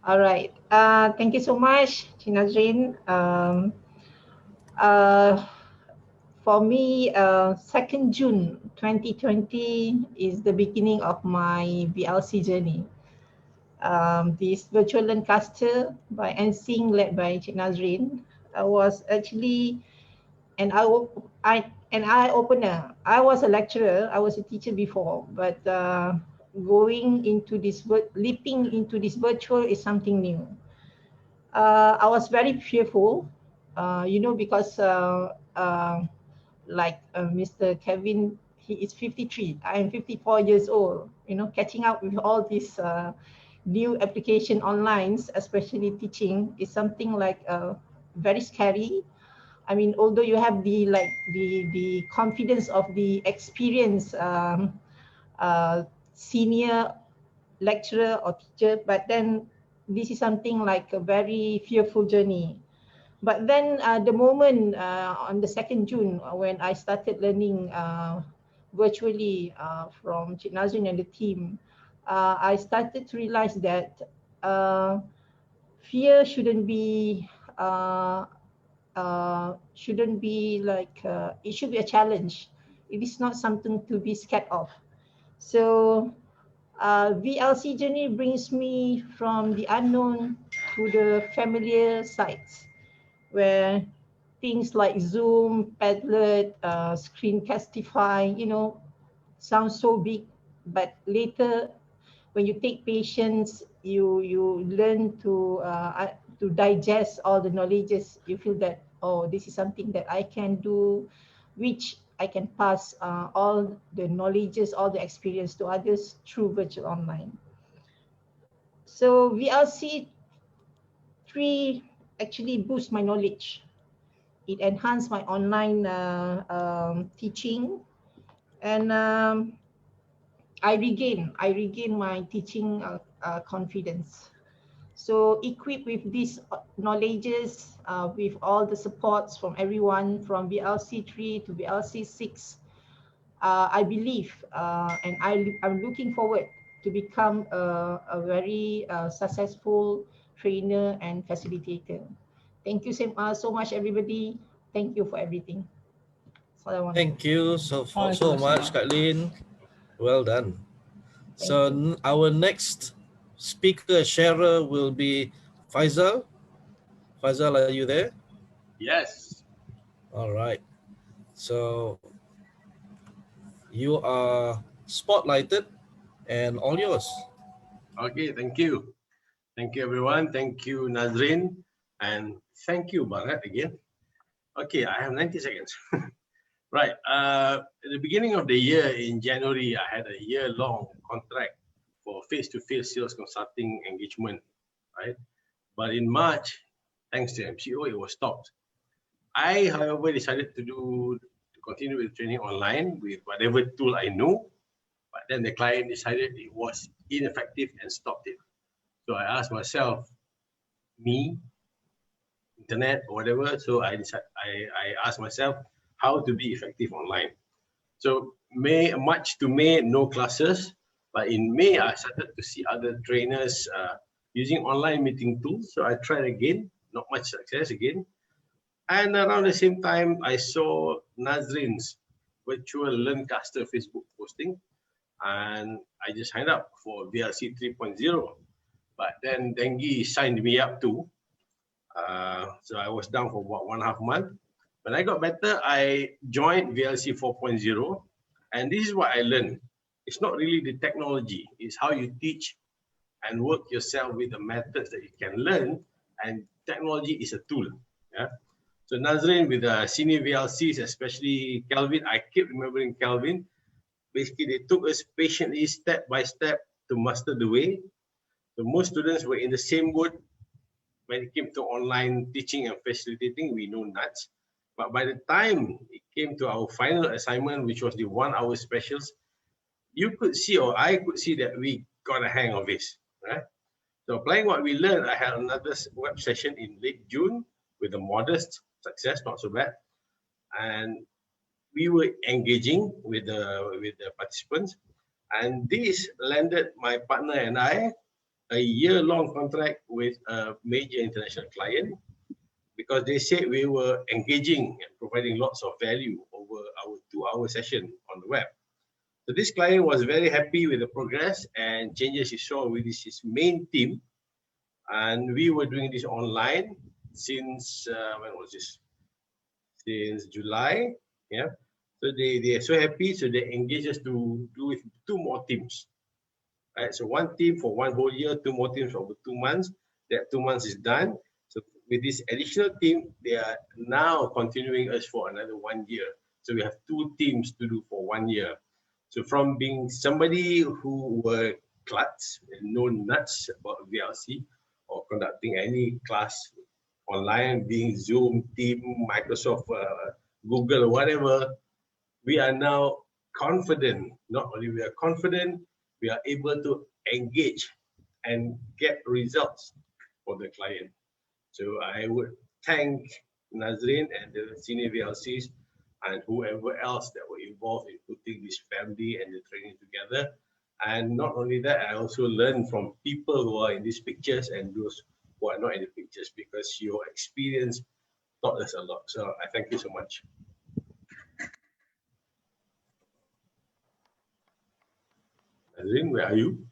All right. Thank you so much, Nazrin. For me, 2nd June 2020 is the beginning of my VLC journey. This virtual Learncaster by NSYNC led by Cik Nazrin was actually an eye-opener. I was a lecturer, I was a teacher before, but leaping into this virtual is something new. I was very fearful, because like Mr. Kevin, he is 53, I am 54 years old, catching up with all these new application online, especially teaching, is something like very scary. I mean, although you have the confidence of the experienced senior lecturer or teacher, but then this is something like a very fearful journey. But then the moment on the 2nd June, when I started learning virtually from Cik Nazrin and the team, I started to realize that fear shouldn't be like, it should be a challenge. It is not something to be scared of. So VLC journey brings me from the unknown to the familiar sites, where things like Zoom, Padlet, Screencastify, sound so big, but later when you take patience, you learn to digest all the knowledges. You feel that, oh, this is something that I can do, which I can pass all the knowledges, all the experience to others through virtual online. So VLC 3 actually boosts my knowledge. It enhanced my online teaching, and I regain my teaching confidence. So equipped with these knowledges, with all the supports from everyone from VLC 3 to VLC 6, I believe and I'm looking forward to become a very successful trainer and facilitator. Thank you so much, everybody. Thank you for everything. Thank you so much, Kathleen. Well done. So our next speaker, sharer, will be Faisal. Faisal, are you there? Yes. All right. So you are spotlighted and all yours. Okay, thank you. Thank you, everyone. Thank you, Nazrin. And thank you, Bharat, again. Okay, I have 90 seconds. Right. At the beginning of the year, in January, I had a year-long contract for face-to-face sales consulting engagement, right? But in March, thanks to MCO, it was stopped. I, however, decided to continue with training online with whatever tool I know, but then the client decided it was ineffective and stopped it. So I asked myself, internet or whatever, so I asked myself how to be effective online. So March to May, no classes, but in May, I started to see other trainers using online meeting tools. So I tried again, not much success again. And around the same time, I saw Nazrin's virtual Learncaster Facebook posting, and I just signed up for VLC 3.0. But then dengue signed me up too. So I was down for about 1.5 months. When I got better, I joined VLC 4.0. And this is what I learned. It's not really the technology, it's how you teach and work yourself with the methods that you can learn. And technology is a tool. Yeah. So Nazrin with the senior VLCs, especially Kelvin, I keep remembering Kelvin. Basically, they took us patiently, step by step, to master the way. So most students were in the same boat when it came to online teaching and facilitating. We know nuts. But by the time it came to our final assignment, which was the 1 hour specials, you could see, or I could see, that we got a hang of this. Right? So applying what we learned, I had another web session in late June with a modest success, not so bad. And we were engaging with the participants. And this landed my partner and I a year-long contract with a major international client, because they said we were engaging and providing lots of value over our 2-hour session on the web. So this client was very happy with the progress and changes he saw with his main team. And we were doing this online since, when was this? Since July, yeah. So they are so happy, so they engaged us to do with 2 more teams. Right, so 1 team for 1 whole year, 2 more teams over 2 months. That 2 months is done. So with this additional team, they are now continuing us for another 1 year. So we have 2 teams to do for 1 year. So from being somebody who were klutz and know nuts about VLC or conducting any class online, being Zoom, Team, Microsoft, Google, or whatever, we are now confident. Not only we are confident, we are able to engage and get results for the client. So I would thank Nazrin and the senior VLCs and whoever else that were involved in putting this family and the training together. And not only that, I also learned from people who are in these pictures and those who are not in the pictures, because your experience taught us a lot. So I thank you so much. Nazrin, where are you?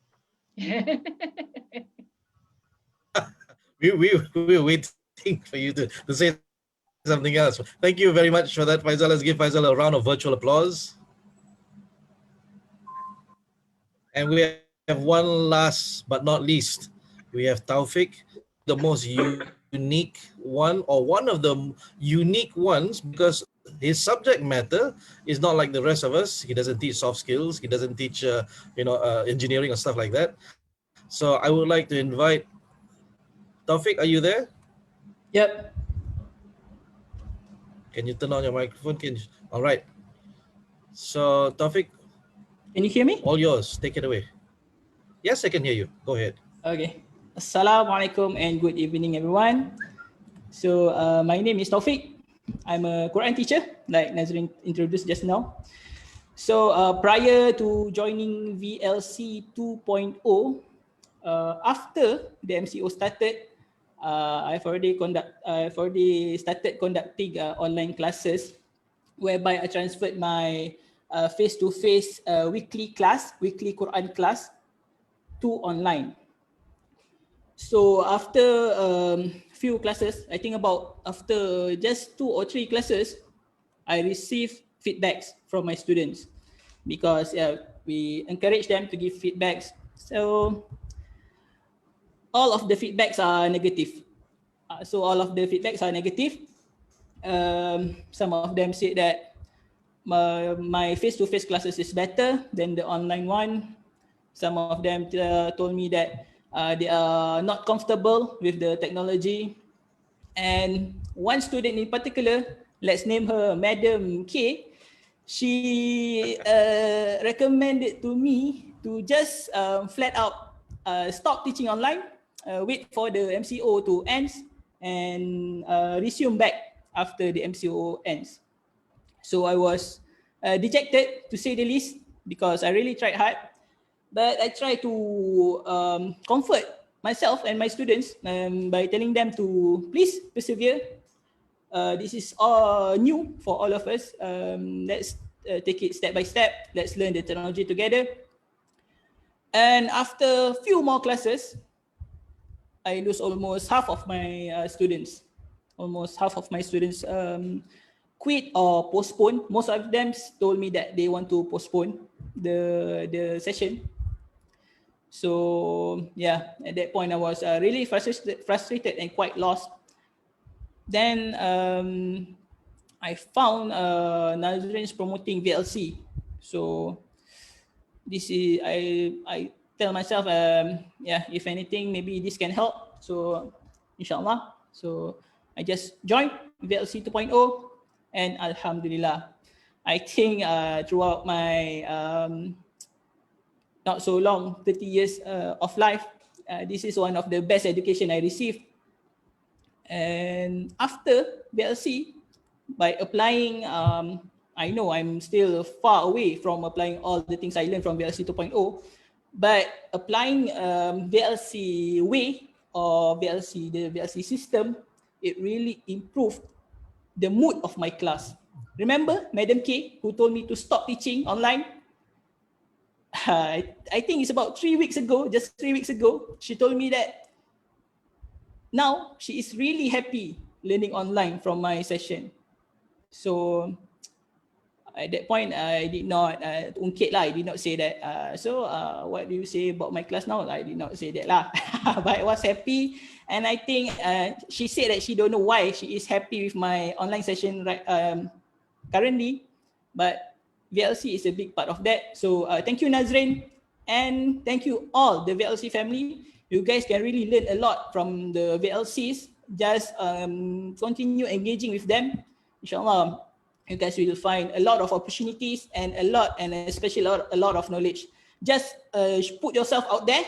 We were waiting for you to say something else. Thank you very much for that, Faisal. Let's give Faisal a round of virtual applause. And we have one last but not least. We have Taufik, the most unique one, or one of the unique ones, because his subject matter is not like the rest of us. He doesn't teach soft skills. He doesn't teach, engineering or stuff like that. So I would like to invite Taufik. Are you there? Yep. Can you turn on your microphone? All right. So Taufik, can you hear me? All yours. Take it away. Yes, I can hear you. Go ahead. Okay. Assalamualaikum and good evening, everyone. So my name is Taufik. I'm a Quran teacher, like Nazrin introduced just now. So prior to joining VLC 2.0, after the MCO started, I've already started conducting online classes, whereby I transferred my face-to-face weekly Quran class to online. So after few classes, I think after just 2 or 3 classes, I received feedbacks from my students, because we encourage them to give feedbacks. So all of the feedbacks are negative. Some of them said that my face-to-face classes is better than the online one. Some of them told me that they are not comfortable with the technology. And one student in particular, let's name her Madam K, she recommended to me to just flat out stop teaching online, wait for the MCO to end, and resume back after the MCO ends. So I was dejected, to say the least, because I really tried hard. But I try to comfort myself and my students by telling them to please persevere. This is all new for all of us. Let's take it step by step. Let's learn the technology together. And after a few more classes, I lose almost half of my students. Almost half of my students quit or postpone. Most of them told me that they want to postpone the session. So yeah, at that point I was really frustrated and quite lost. Then I found Nazreen's promoting VLC. So this is I tell myself, yeah, if anything, maybe this can help. So inshallah. So I just joined VLC 2.0, and alhamdulillah, I think throughout my not so long 30 years of life, this is one of the best education I received. And after VLC, by applying, I know I'm still far away from applying all the things I learned from VLC 2.0, but applying VLC way or the VLC system, it really improved the mood of my class. Remember Madam K, who told me to stop teaching online? I think it's about 3 weeks ago, just 3 weeks ago, she told me that now she is really happy learning online from my session. So at that point, I did not ungkit lah. I did not say that. So what do you say about my class now? I did not say that lah. But I was happy, and I think she said that she don't know why she is happy with my online session right currently, but VLC is a big part of that. So thank you, Nazreen, and thank you all the VLC family. You guys can really learn a lot from the VLCs. Just continue engaging with them. Inshallah, you guys will find a lot of opportunities and especially a lot of knowledge. Just put yourself out there.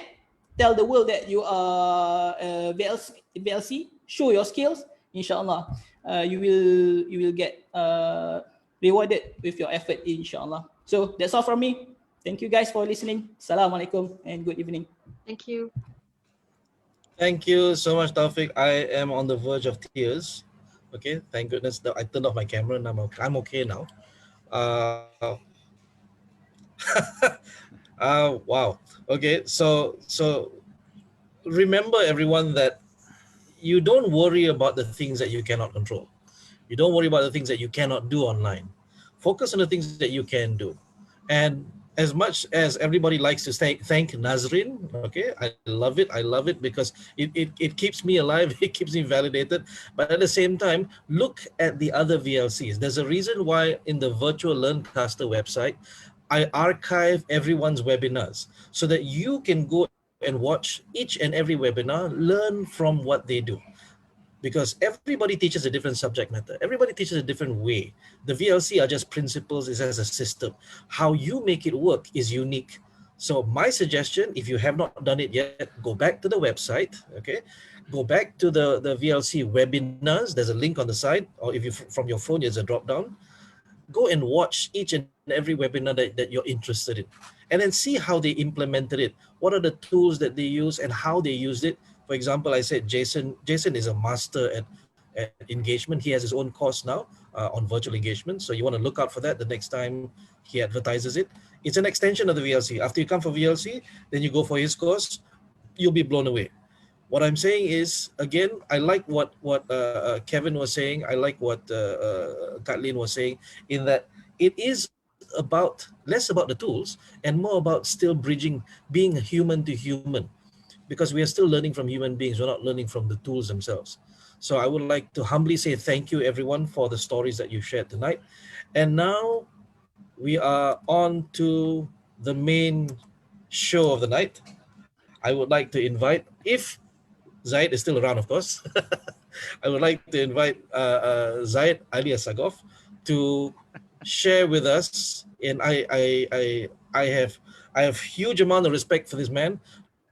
Tell the world that you are VLC. Show your skills. Inshallah, you will get rewarded with your effort, inshallah. So that's all from me. Thank you guys for listening. Assalamualaikum and good evening. Thank you. Thank you so much, Taufik. I am on the verge of tears. Okay, thank goodness that I turned off my camera and I'm okay now. Wow. Okay, so remember everyone that you don't worry about the things that you cannot control. You don't worry about the things that you cannot do online. Focus on the things that you can do. And as much as everybody likes to thank Nazreen, okay, I love it because it keeps me alive, it keeps me validated. But at the same time, look at the other VLCs. There's a reason why in the virtual LearnCaster website, I archive everyone's webinars so that you can go and watch each and every webinar, learn from what they do. Because everybody teaches a different subject matter. Everybody teaches a different way. The VLC are just principles, it's as a system. How you make it work is unique. So my suggestion, if you have not done it yet, go back to the website, okay? Go back to the VLC webinars. There's a link on the side, or if you from your phone, there's a drop down. Go and watch each and every webinar that you're interested in. And then see how they implemented it. What are the tools that they use and how they used it. For example, I said Jason is a master at engagement. He has his own course now on virtual engagement. So you want to look out for that the next time he advertises it. It's an extension of the VLC. After you come for VLC, then you go for his course, you'll be blown away. What I'm saying is, again, I like what Kevin was saying. I like what Kathleen was saying, in that it is less about the tools and more about still bridging, being human to human. Because we are still learning from human beings. We're not learning from the tools themselves. So I would like to humbly say thank you, everyone, for the stories that you shared tonight. And now we are on to the main show of the night. I would like to invite, if Zaid is still around, of course, I would like to invite Zaid alias Sagov to share with us. And I have huge amount of respect for this man,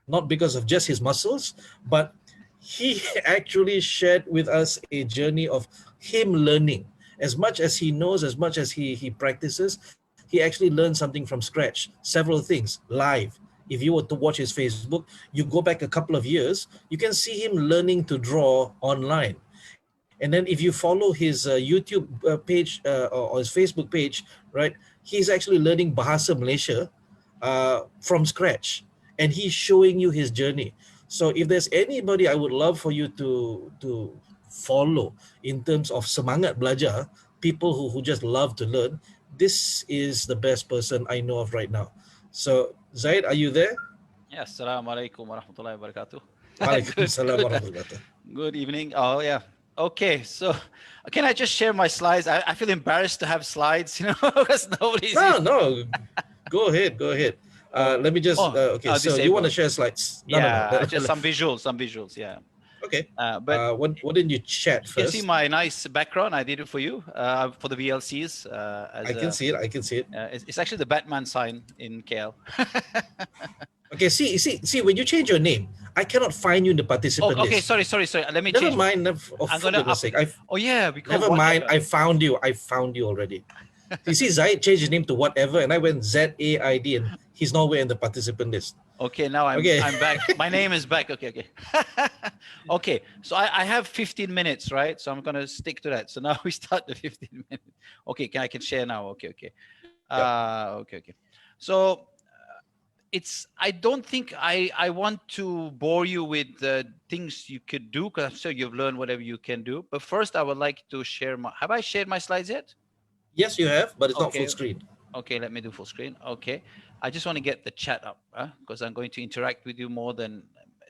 not because of just his muscles, but he actually shared with us a journey of him learning. As much as he knows, as much as he practices, he actually learned something from scratch, several things live. If you were to watch his Facebook, you go back a couple of years, you can see him learning to draw online. And then if you follow his YouTube page or his Facebook page, right, he's actually learning Bahasa Malaysia from scratch. And he's showing you his journey. So if there's anybody I would love for you to follow in terms of semangat belajar, people who just love to learn, this is the best person I know of right now. So Zaid, are you there? Yes, Assalamualaikum warahmatullahi wabarakatuh. Waalaikumsalam warahmatullahi wabarakatuh. Good evening. Oh yeah. Okay, so can I just share my slides? I feel embarrassed to have slides, you know, because nobody's. No. Go ahead. Let me just. Okay, so you want to share slides? No. Just some visuals. Yeah. Okay. But why didn't you chat first? You can see my nice background. I did it for you for the VLCs. I can see it. It's actually the Batman sign in KL. Okay, see, when you change your name, I cannot find you in the participant list. Okay, sorry. Let me Never change. mind. I'm gonna up. Oh yeah, because never mind. I found you already. You see, Zaid changed his name to whatever, and I went ZAID, and he's nowhere in the participant list. Okay, now I'm back. My name is back. Okay. Okay, so I have 15 minutes, right? So I'm gonna stick to that. So now we start the 15 minutes. Okay, I can share now. Okay. Okay. So I don't think I want to bore you with the things you could do, because I'm sure you've learned whatever you can do. But first, I would like to share have I shared my slides yet? Yes, you have, but it's not full screen. Okay, let me do full screen. Okay, I just want to get the chat up because I'm going to interact with you more than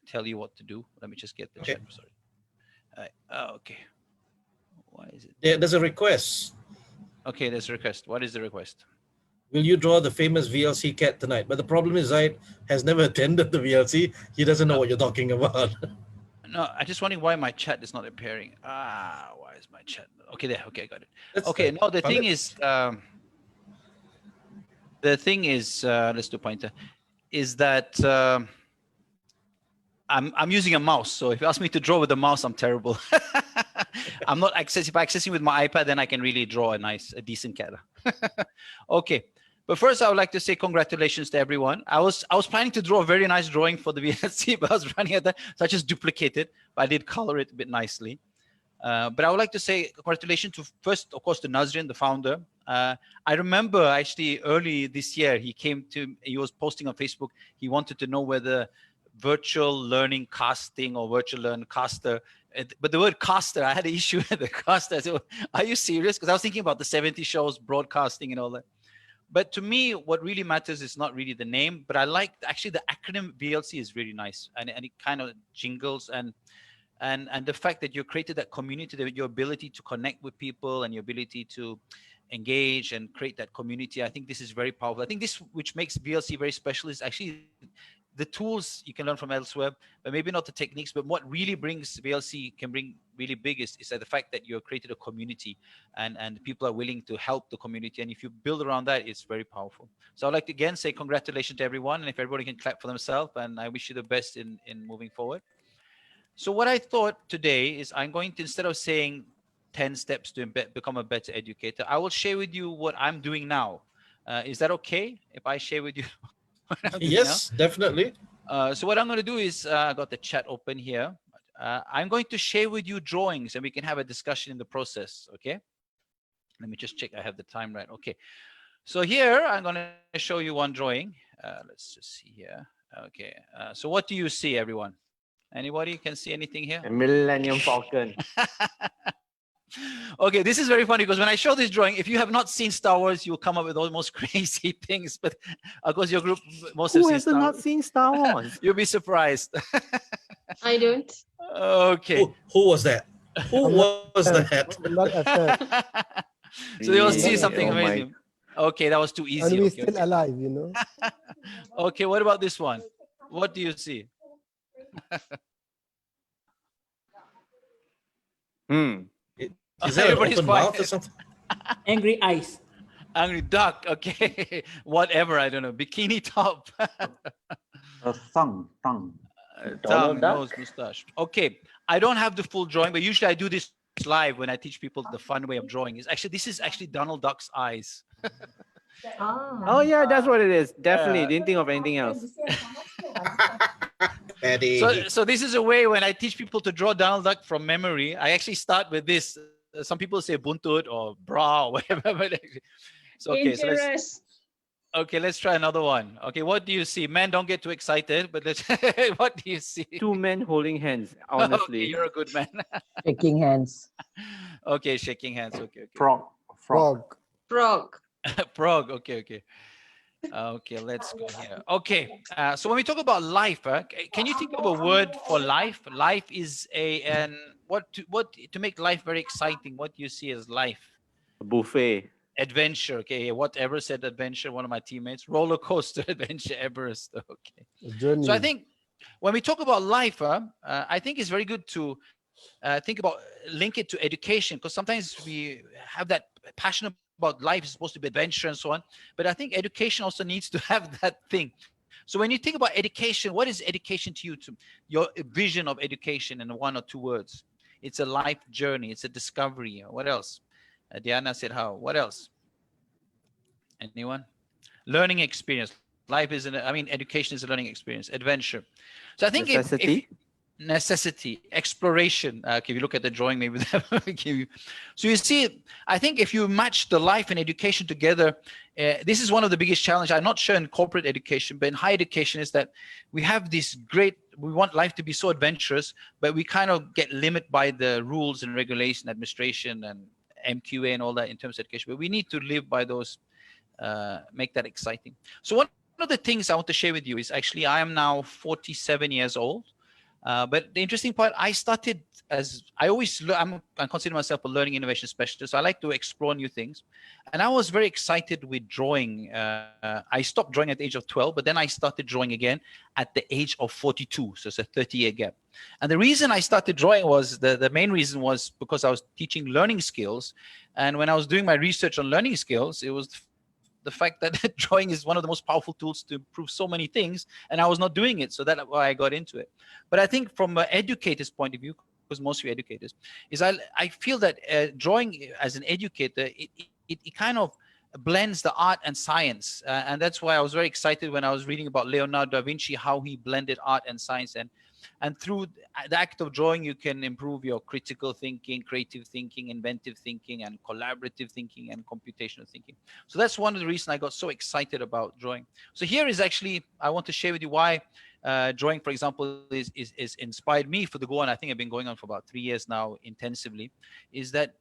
tell you what to do. Let me just get the chat. Sorry. Okay. Why is it? There's a request. Okay, there's a request. What is the request? Will you draw the famous VLC cat tonight? But the problem is Zaid has never attended the VLC. He doesn't know what you're talking about. No, I just wondering why my chat is not appearing. Why is my chat? Okay, there. Okay, got it. The thing is, let's do pointer, is that I'm using a mouse. So if you ask me to draw with a mouse, I'm terrible. I'm not accessing with my iPad, then I can really draw a decent cat. Okay. But first, I would like to say congratulations to everyone. I was planning to draw a very nice drawing for the VLC, but I was running out of that, so I just duplicated. But I did color it a bit nicely. But I would like to say congratulations to first, of course, to Nazrin, the founder. I remember actually early this year, he was posting on Facebook. He wanted to know whether virtual learning casting or virtual learn caster. But the word caster, I had an issue with the caster. I said, are you serious? Because I was thinking about the 70 shows, broadcasting and all that. But to me, what really matters is not really the name, but I like actually the acronym VLC is really nice, and it kind of jingles, and the fact that you created that community, your ability to connect with people and your ability to engage and create that community. I think this is very powerful. I think this, which makes VLC very special, is actually the tools you can learn from elsewhere, but maybe not the techniques. But what really brings VLC can bring really big is that the fact that you have created a community and people are willing to help the community. And if you build around that, it's very powerful. So I'd like to again say congratulations to everyone. And if everybody can clap for themselves, and I wish you the best in moving forward. So what I thought today is I'm going to, instead of saying 10 steps to become a better educator, I will share with you what I'm doing now. Is that okay if I share with you? Yes, definitely. So what I'm going to do is, I got the chat open here. I'm going to share with you drawings and we can have a discussion in the process. Okay. Let me just check I have the time right. Okay. So here I'm going to show you one drawing. Let's just see here. Okay. So what do you see, everyone? Anybody can see anything here? A Millennium Falcon. Okay, this is very funny because when I show this drawing, if you have not seen Star Wars, you'll come up with almost crazy things. But of course, your group most have seen Star Wars. Who has not seen Star Wars? You'll be surprised. I don't. Okay. Who was that? Who was that? So you'll see something amazing. Okay, that was too easy. And we're okay, still alive, you know. Okay, what about this one? What do you see? Is that an open mouth or quiet. something? Angry eyes. Angry duck. Okay. Whatever. I don't know. Bikini top. A tongue. Tongue, nose, mustache. Okay. I don't have the full drawing, but usually I do this live when I teach people the fun way of drawing. This is actually Donald Duck's eyes. Oh yeah, that's what it is. Definitely. Didn't think of anything else. So this is a way when I teach people to draw Donald Duck from memory. I actually start with this. Some people say buntut or bra or whatever. So, okay, let's try another one. Okay, what do you see? Men, don't get too excited, but let's. What do you see? Two men holding hands. Honestly, okay, you're a good man. Shaking hands. Okay, shaking hands. Okay. Frog. Frog. Okay. Okay, let's go here. Okay, so when we talk about life, can you think of a word for life? Life is what to make life very exciting. What do you see as life? A buffet. Adventure. Okay, whatever said adventure. One of my teammates. Roller coaster, adventure, Everest. Okay. So I think when we talk about life, I think it's very good to think about link it to education, because sometimes we have that passion about life is supposed to be adventure and so on, but I think education also needs to have that thing. So when you think about education, what is education to you? To your vision of education in one or two words? It's a life journey. It's a discovery. What else? Diana said how? What else? Anyone? Learning experience. Life is education is a learning experience. Adventure. So I think necessity. Necessity, exploration. If you look at the drawing, maybe that will give you. So you see, I think if you match the life and education together, this is one of the biggest challenges. I'm not sure in corporate education, but in higher education is that we have this we want life to be so adventurous, but we kind of get limited by the rules and regulation, administration and MQA and all that in terms of education. But we need to live by those, make that exciting. So one of the things I want to share with you is actually I am now 47 years old. But the interesting part, I started as I consider myself a learning innovation specialist. So I like to explore new things. And I was very excited with drawing. I stopped drawing at the age of 12, but then I started drawing again at the age of 42. So it's a 30-year gap. And the reason I started drawing was, the main reason was because I was teaching learning skills. And when I was doing my research on learning skills, it was the fact that drawing is one of the most powerful tools to improve so many things, and I was not doing it. So that's why I got into it. But I think from an educator's point of view, because most of you educators, is I feel that drawing as an educator, it kind of blends the art and science. And that's why I was very excited when I was reading about Leonardo da Vinci, how he blended art and science. And through the act of drawing, you can improve your critical thinking, creative thinking, inventive thinking, and collaborative thinking, and computational thinking. So that's one of the reasons I got so excited about drawing. So here is actually, I want to share with you why drawing, for example, is inspired me for the go on. I think I've been going on for about 3 years now intensively, is that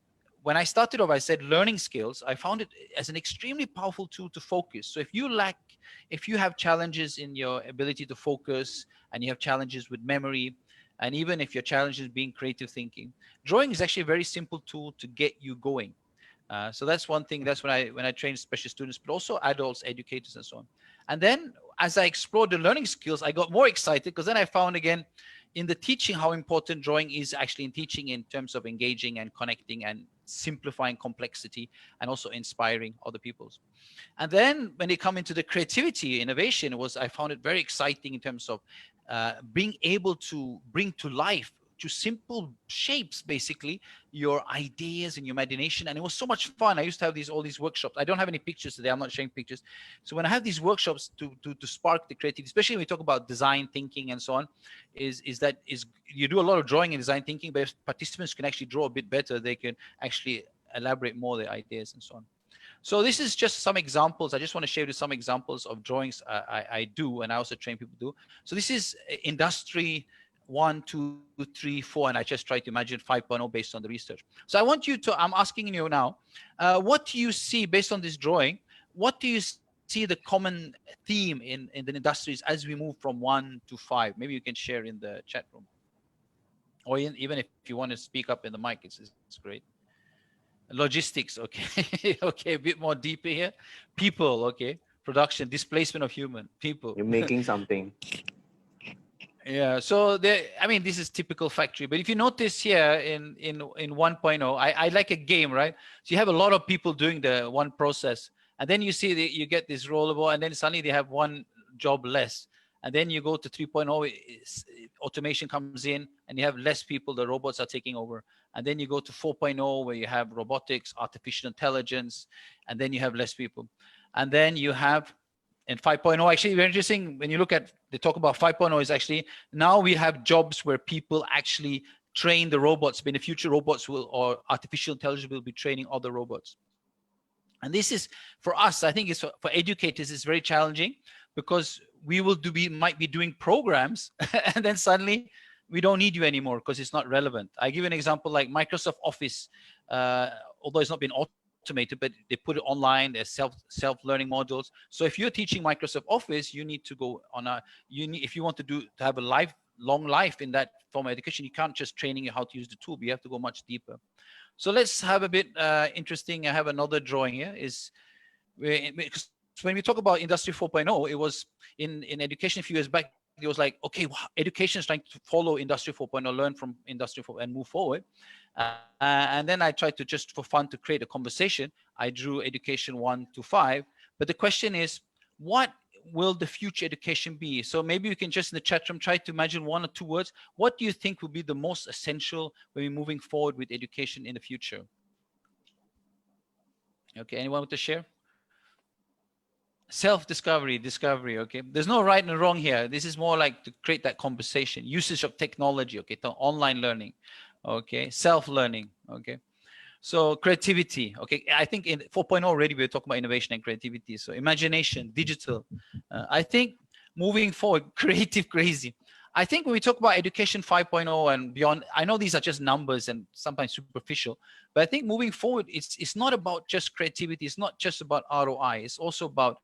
when I started off, I said learning skills, I found it as an extremely powerful tool to focus. So if you have challenges in your ability to focus, and you have challenges with memory, and even if your challenge is being creative thinking, drawing is actually a very simple tool to get you going. So that's one thing. That's when I train special students, but also adults, educators, and so on. And then as I explored the learning skills, I got more excited, because then I found again in the teaching how important drawing is actually in teaching, in terms of engaging and connecting and simplifying complexity, and also inspiring other peoples. And then when they come into the creativity, innovation, I found it very exciting in terms of being able to bring to life, to simple shapes, basically, your ideas and your imagination. And it was so much fun. I used to have all these workshops. I don't have any pictures today. I'm not showing pictures. So when I have these workshops to spark the creativity, especially when we talk about design thinking and so on, is you do a lot of drawing and design thinking, but if participants can actually draw a bit better, they can actually elaborate more their ideas and so on. So this is just some examples. I just want to share with you some examples of drawings I do, and I also train people to do. So this is industry 1, 2, 3, 4, and I just try to imagine 5.0 based on the research. So I'm asking you now, what do you see based on this drawing? What do you see the common theme in the industries as we move from 1 to 5? Maybe you can share in the chat room, or even if you want to speak up in the mic, it's great. Logistics, okay. Okay, a bit more deeper here. People, okay. production, displacement of human people. You're making something. Yeah, so there, I mean, this is typical factory, but if you notice here in 1.0, I like a game, right? So you have a lot of people doing the one process, and then you see you get this rollable, and then suddenly they have one job less. And then you go to 3.0, automation comes in, and you have less people, the robots are taking over. And then you go to 4.0, where you have robotics, artificial intelligence, and then you have less people. And then you have, in 5.0, actually very interesting, when you look at, they talk about 5.0 is actually, now we have jobs where people actually train the robots, but in the future robots will, or artificial intelligence will be training other robots. And this is, for us, I think it's for educators, it's very challenging, because we might be doing programs and then suddenly we don't need you anymore because it's not relevant. I give an example like Microsoft Office, although it's not been automated, but they put it online, there's self-learning modules. So if you're teaching Microsoft Office, you need to go on if you want to have a long life in that form of education, you can't just training you how to use the tool, but you have to go much deeper. So let's have a bit interesting. I have another drawing here. When we talk about Industry 4.0, it was in education a few years back, it was like, okay, education is trying to follow Industry 4.0, learn from Industry 4.0 and move forward. And then I tried to, just for fun, to create a conversation. I drew education 1 to 5. But the question is, what will the future education be? So maybe we can just in the chat room try to imagine 1 or 2 words. What do you think will be the most essential when we're moving forward with education in the future? Okay, anyone want to share? Self-discovery, discovery, okay. There's no right and wrong here. This is more like to create that conversation. Usage of technology, okay, to online learning, okay. Self-learning, okay. So creativity, okay. I think in 4.0 already we were talking about innovation and creativity. So imagination, digital. I think moving forward, creative, crazy. I think when we talk about education 5.0 and beyond, I know these are just numbers and sometimes superficial, but I think moving forward, it's not about just creativity. It's not just about ROI. It's also about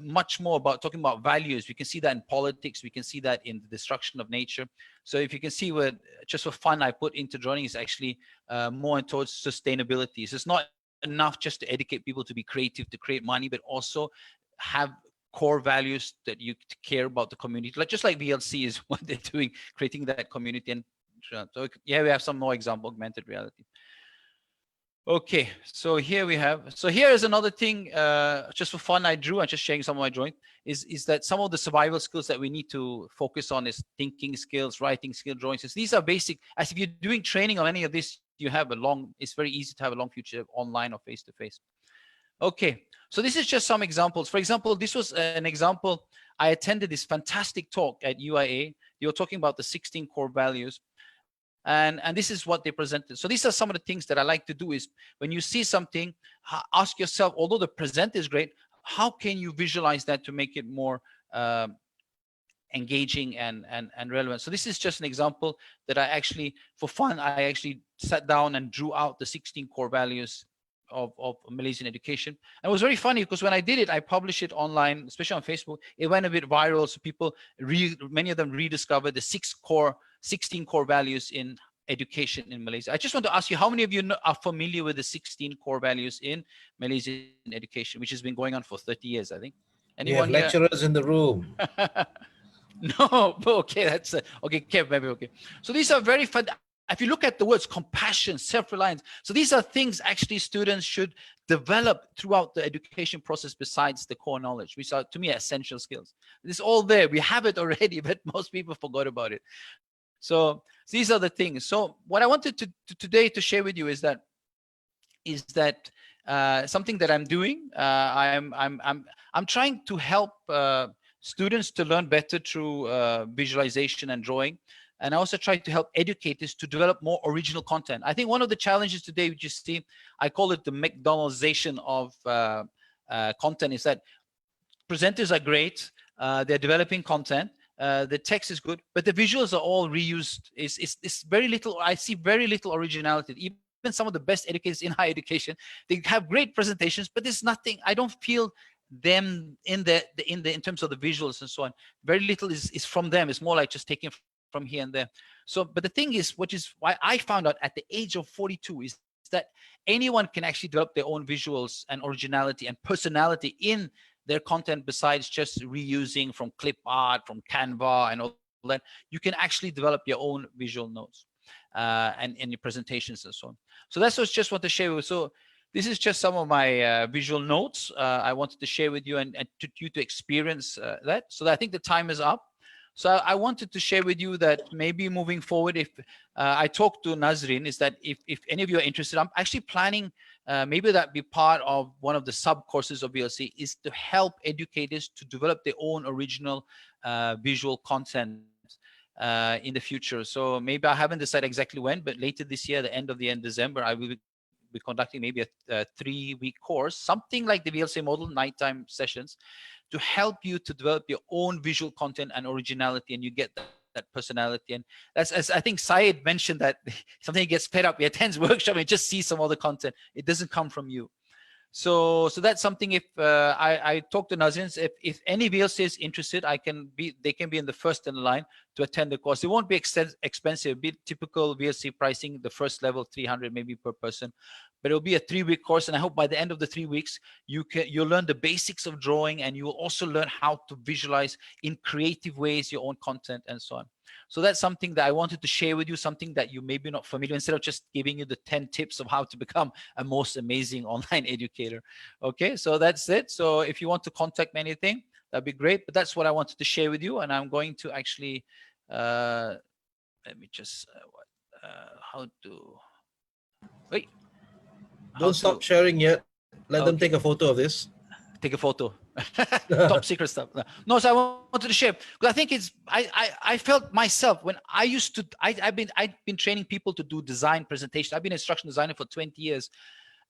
much more about talking about values. We can see that in politics. We can see that in the destruction of nature. So if you can see where, just for fun, I put into drawing is actually more towards sustainability. So it's not enough just to educate people to be creative, to create money, but also have core values that you care about the community, like just like VLC is what they're doing, creating that community. And so yeah, we have some more example, augmented reality. Okay, so here we have, so here is another thing, just for fun, I'm just sharing some of my drawing, is that some of the survival skills that we need to focus on is thinking skills, writing skills, drawing skills. These are basic, as if you're doing training on any of this, you have it's very easy to have a long future online or face-to-face. Okay, so this is just some examples. For example, this was an example. I attended this fantastic talk at UIA. They were talking about the 16 core values. And this is what they presented. So these are some of the things that I like to do is when you see something, ask yourself, although the present is great, how can you visualize that to make it more engaging and relevant? So this is just an example that I actually, for fun, I actually sat down and drew out the 16 core values of Malaysian education. And it was very funny because when I did it, I published it online, especially on Facebook. It went a bit viral. So people, many of them rediscovered the 16 core values in education in Malaysia. I just want to ask you, how many of you are familiar with the 16 core values in Malaysian education, which has been going on for 30 years, I think? Anyone we have lecturers in the room. No, okay, that's okay, Kev, maybe okay. So these are very fun. If you look at the words compassion, self-reliance, so these are things actually students should develop throughout the education process besides the core knowledge, which are, to me, essential skills. It's all there. We have it already, but most people forgot about it. So these are the things. So what I wanted to today to share with you is that something that I'm doing. I'm trying to help students to learn better through visualization and drawing. And I also try to help educators to develop more original content. I think one of the challenges today, which you see, I call it the McDonaldization of content, is that presenters are great. They're developing content. The text is good, but the visuals are all reused. It's very little. I see very little originality. Even some of the best educators in higher education, they have great presentations, but there's nothing. I don't feel them in terms of the visuals and so on. Very little is from them. It's more like just taking from here and there. So, but the thing is, which is why I found out at the age of 42 is that anyone can actually develop their own visuals and originality and personality in their content besides just reusing from clip art, from Canva and all that. You can actually develop your own visual notes and your presentations and so on. So that's what I just want to share with you. So this is just some of my visual notes I wanted to share with you and to you to experience that. So I think the time is up. So I wanted to share with you that maybe moving forward, if I talked to Nazrin, is that if any of you are interested, I'm actually planning maybe that be part of one of the sub courses of VLC, is to help educators to develop their own original visual content in the future. So maybe I haven't decided exactly when, but later this year, the end of December, I will be conducting maybe a 3-week course, something like the VLC model, nighttime sessions, to help you to develop your own visual content and originality, and you get that personality. And that's, as I think Syed mentioned, that something gets fed up. He attends workshop and just sees some other content. It doesn't come from you. So that's something. If I talk to Nazins, if any VLC is interested, they can be in the first in line to attend the course. It won't be expensive. It'll be typical VLC pricing, the first level 300 maybe per person, but it'll be a 3-week course. And I hope by the end of the 3 weeks, you'll learn the basics of drawing, and you will also learn how to visualize in creative ways your own content and so on. So that's something that I wanted to share with you, something that you may be not familiar, instead of just giving you the 10 tips of how to become a most amazing online educator. Okay, so that's it. So if you want to contact me anything, that'd be great. But that's what I wanted to share with you. And I'm going to actually, let me just, how to, wait. Don't stop sharing yet. Let them take a photo of this. Take a photo. Top secret stuff. No, so I wanted to share because I think it's I felt myself when I used to I've been training people to do design presentations. I've been an instructional designer for 20 years,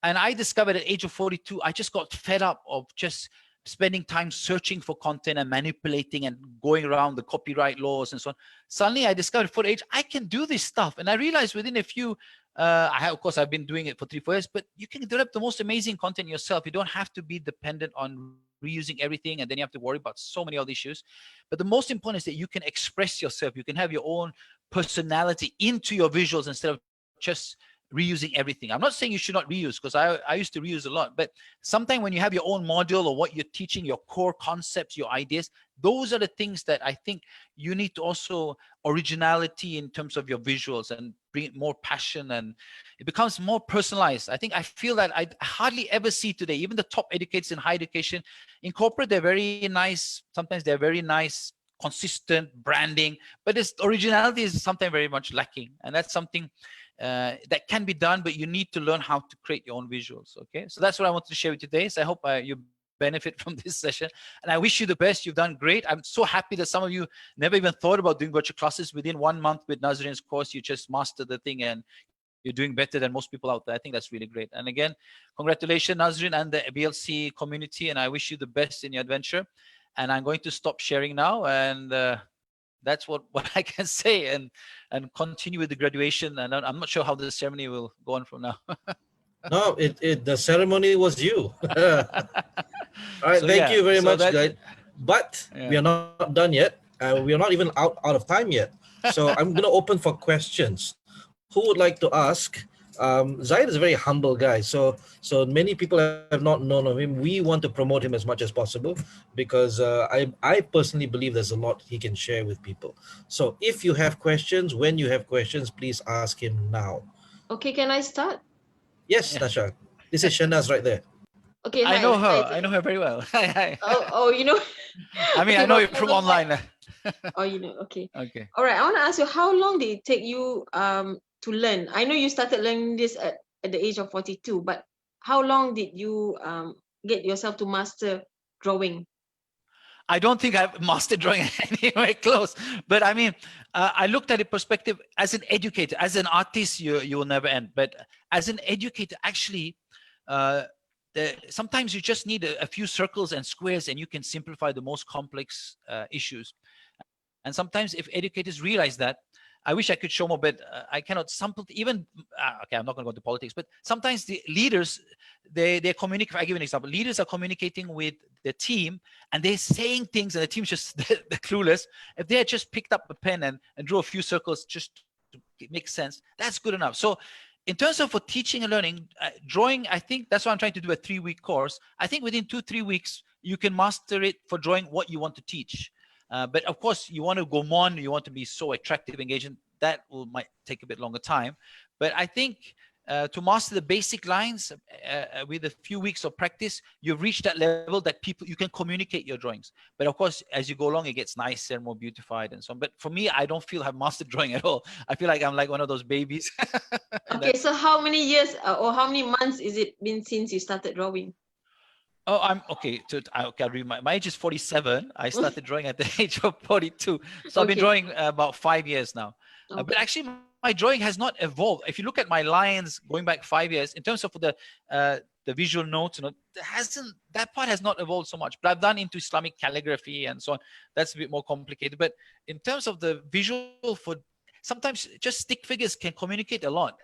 and I discovered at the age of 42 I just got fed up of just spending time searching for content and manipulating and going around the copyright laws and so on. Suddenly I discovered for age I can do this stuff, and I realized within a few of course I've been doing it for 3-4 years, but you can develop the most amazing content yourself. You don't have to be dependent on reusing everything, and then you have to worry about so many other issues. But the most important is that you can express yourself. You can have your own personality into your visuals instead of just reusing everything. I'm not saying you should not reuse, because I used to reuse a lot, but sometimes when you have your own module or what you're teaching, your core concepts, your ideas, those are the things that I think you need to also originality in terms of your visuals and bring more passion, and it becomes more personalized. I feel that I hardly ever see today, even the top educators in higher education, in corporate, they're very nice. Sometimes they're very nice, consistent branding, but this originality is sometimes very much lacking. And that's something that can be done, but you need to learn how to create your own visuals. Okay, so that's what I wanted to share with you today. So I hope you benefit from this session, and I wish you the best. You've done great. I'm so happy that some of you never even thought about doing virtual classes. Within 1 month with Nazrin's course, you just mastered the thing, and you're doing better than most people out there. I think that's really great. And again, congratulations, Nazrin and the VLC community, and I wish you the best in your adventure. And I'm going to stop sharing now, and that's what I can say, and continue with the graduation. And I'm not sure how the ceremony will go on from now. No, the ceremony was you. All right, So, thank you very much, that- guys. But we are not done yet. We are not even out of time yet. So I'm going to open for questions. Who would like to ask? Zaid is a very humble guy. So many people have not known of him. We want to promote him as much as possible because I personally believe there's a lot he can share with people. So if you have questions, when you have questions, please ask him now. Okay, can I start? Yes, Nasha. This is Shanaz right there. Okay, I hi. know her. Hi. I know her very well. Hi. Oh, you know. I mean, Okay, I know well, you from first of all- online. Oh, you know. Okay. Okay. All right. I want to ask you, how long did it take you to learn? I know you started learning this at the age of 42, but how long did you get yourself to master drawing? I don't think I've mastered drawing anywhere close, but I mean, I looked at it perspective as an educator, as an artist, you will never end. But as an educator, actually, sometimes you just need a few circles and squares, and you can simplify the most complex issues. And sometimes, if educators realize that, I wish I could show more, but I cannot sample even. Okay, I'm not going to go into politics, but sometimes the leaders, they communicate. I give an example. Leaders are communicating with the team, and they're saying things, and the team's just they're clueless. If they had just picked up a pen and drew a few circles just to make sense, that's good enough. So, in terms of for teaching and learning, drawing, I think that's why I'm trying to do a 3-week course. I think within 2-3 weeks, you can master it for drawing what you want to teach. But of course, you want to go on, you want to be so attractive, engaging, that might take a bit longer time. But I think to master the basic lines with a few weeks of practice, you've reached that level that you can communicate your drawings. But of course, as you go along, it gets nicer, more beautified and so on. But for me, I don't feel I've mastered drawing at all. I feel like I'm like one of those babies. Okay, so how many years or how many months is it been since you started drawing? Oh, I'm okay. I'll read my age is 47. I started drawing at the age of 42. So I've been drawing about 5 years now. But actually, my drawing has not evolved. If you look at my lines going back 5 years, in terms of the visual notes, that part has not evolved so much. But I've done into Islamic calligraphy and so on. That's a bit more complicated. But in terms of the visual sometimes just stick figures can communicate a lot.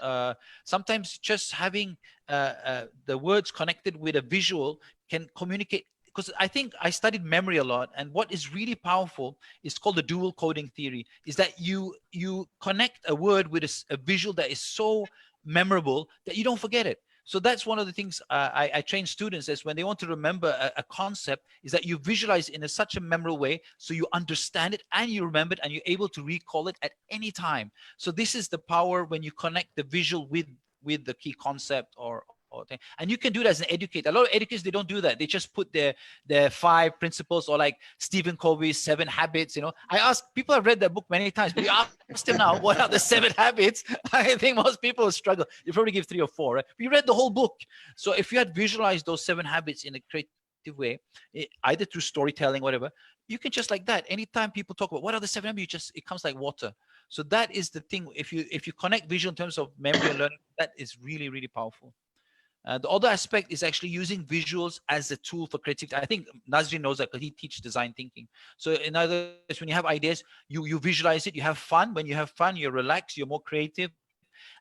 Sometimes just having the words connected with a visual can communicate, because I think I studied memory a lot, and what is really powerful is called the dual coding theory, is that you connect a word with a visual that is so memorable that you don't forget it. So that's one of the things I train students is when they want to remember a concept, is that you visualize in such a memorable way so you understand it and you remember it and you're able to recall it at any time. So this is the power when you connect the visual with the key concept or thing. And you can do that as an educator. A lot of educators, they don't do that. They just put their 5 principles, or like Stephen Covey's 7 habits. I ask people, have read that book many times, but you ask them now, what are the 7 habits? I think most people will struggle. You probably give 3 or 4, right? But you read the whole book. So if you had visualized those 7 habits in a creative way, either through storytelling, whatever, you can just like that. Anytime people talk about what are the 7 habits, it comes like water. So that is the thing. If you connect visual in terms of memory and learning, that is really, really powerful. The other aspect is actually using visuals as a tool for creativity. I think Nazrin knows that because he teaches design thinking. So in other words, when you have ideas, you visualize it, you have fun. When you have fun, you're relaxed, you're more creative.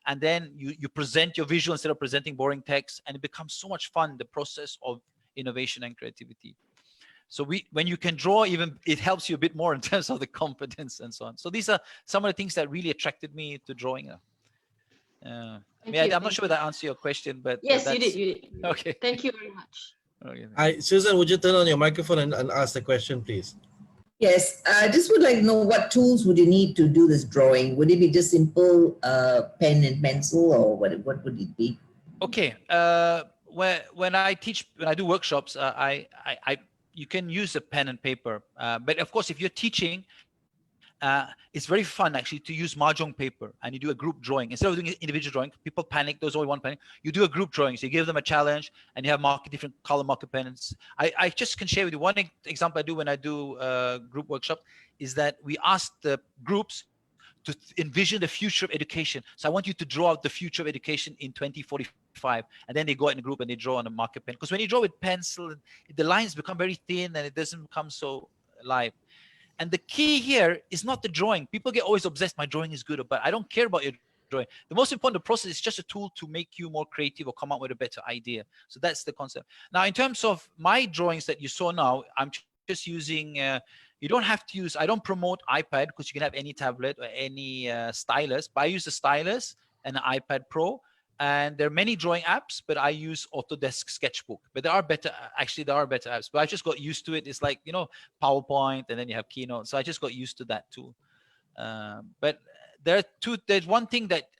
And then you present your visual instead of presenting boring text, and it becomes so much fun, the process of innovation and creativity. So when you can draw, even it helps you a bit more in terms of the confidence and so on. So these are some of the things that really attracted me to drawing. I'm not sure whether I answered your question, but yes, you did. Okay. Thank you very much. Okay. Susan, would you turn on your microphone and ask the question, please? Yes, I just would like to know what tools would you need to do this drawing? Would it be just simple pen and pencil, or what would it be? Okay. When I do workshops, you can use a pen and paper. But of course, if you're teaching, it's very fun actually to use mahjong paper, and you do a group drawing instead of doing individual drawing. People panic; those only one panic. You do a group drawing, so you give them a challenge, and you have different color marker pens. I just can share with you one example I do when I do group workshop is that we ask the groups to envision the future of education. So I want you to draw out the future of education in 2045, and then they go out in a group and they draw on a marker pen. Because when you draw with pencil, the lines become very thin and it doesn't become so live. And the key here is not the drawing. People get always obsessed, my drawing is good, but I don't care about your drawing. The most important process is just a tool to make you more creative or come up with a better idea. So that's the concept. Now, in terms of my drawings that you saw now, I'm just using, you don't have to use, I don't promote iPad because you can have any tablet or any stylus, but I use a stylus and an iPad Pro. And there are many drawing apps, but I use Autodesk Sketchbook. But there are better apps. But I just got used to it. It's like, PowerPoint, and then you have Keynote. So I just got used to that too. But there's one thing that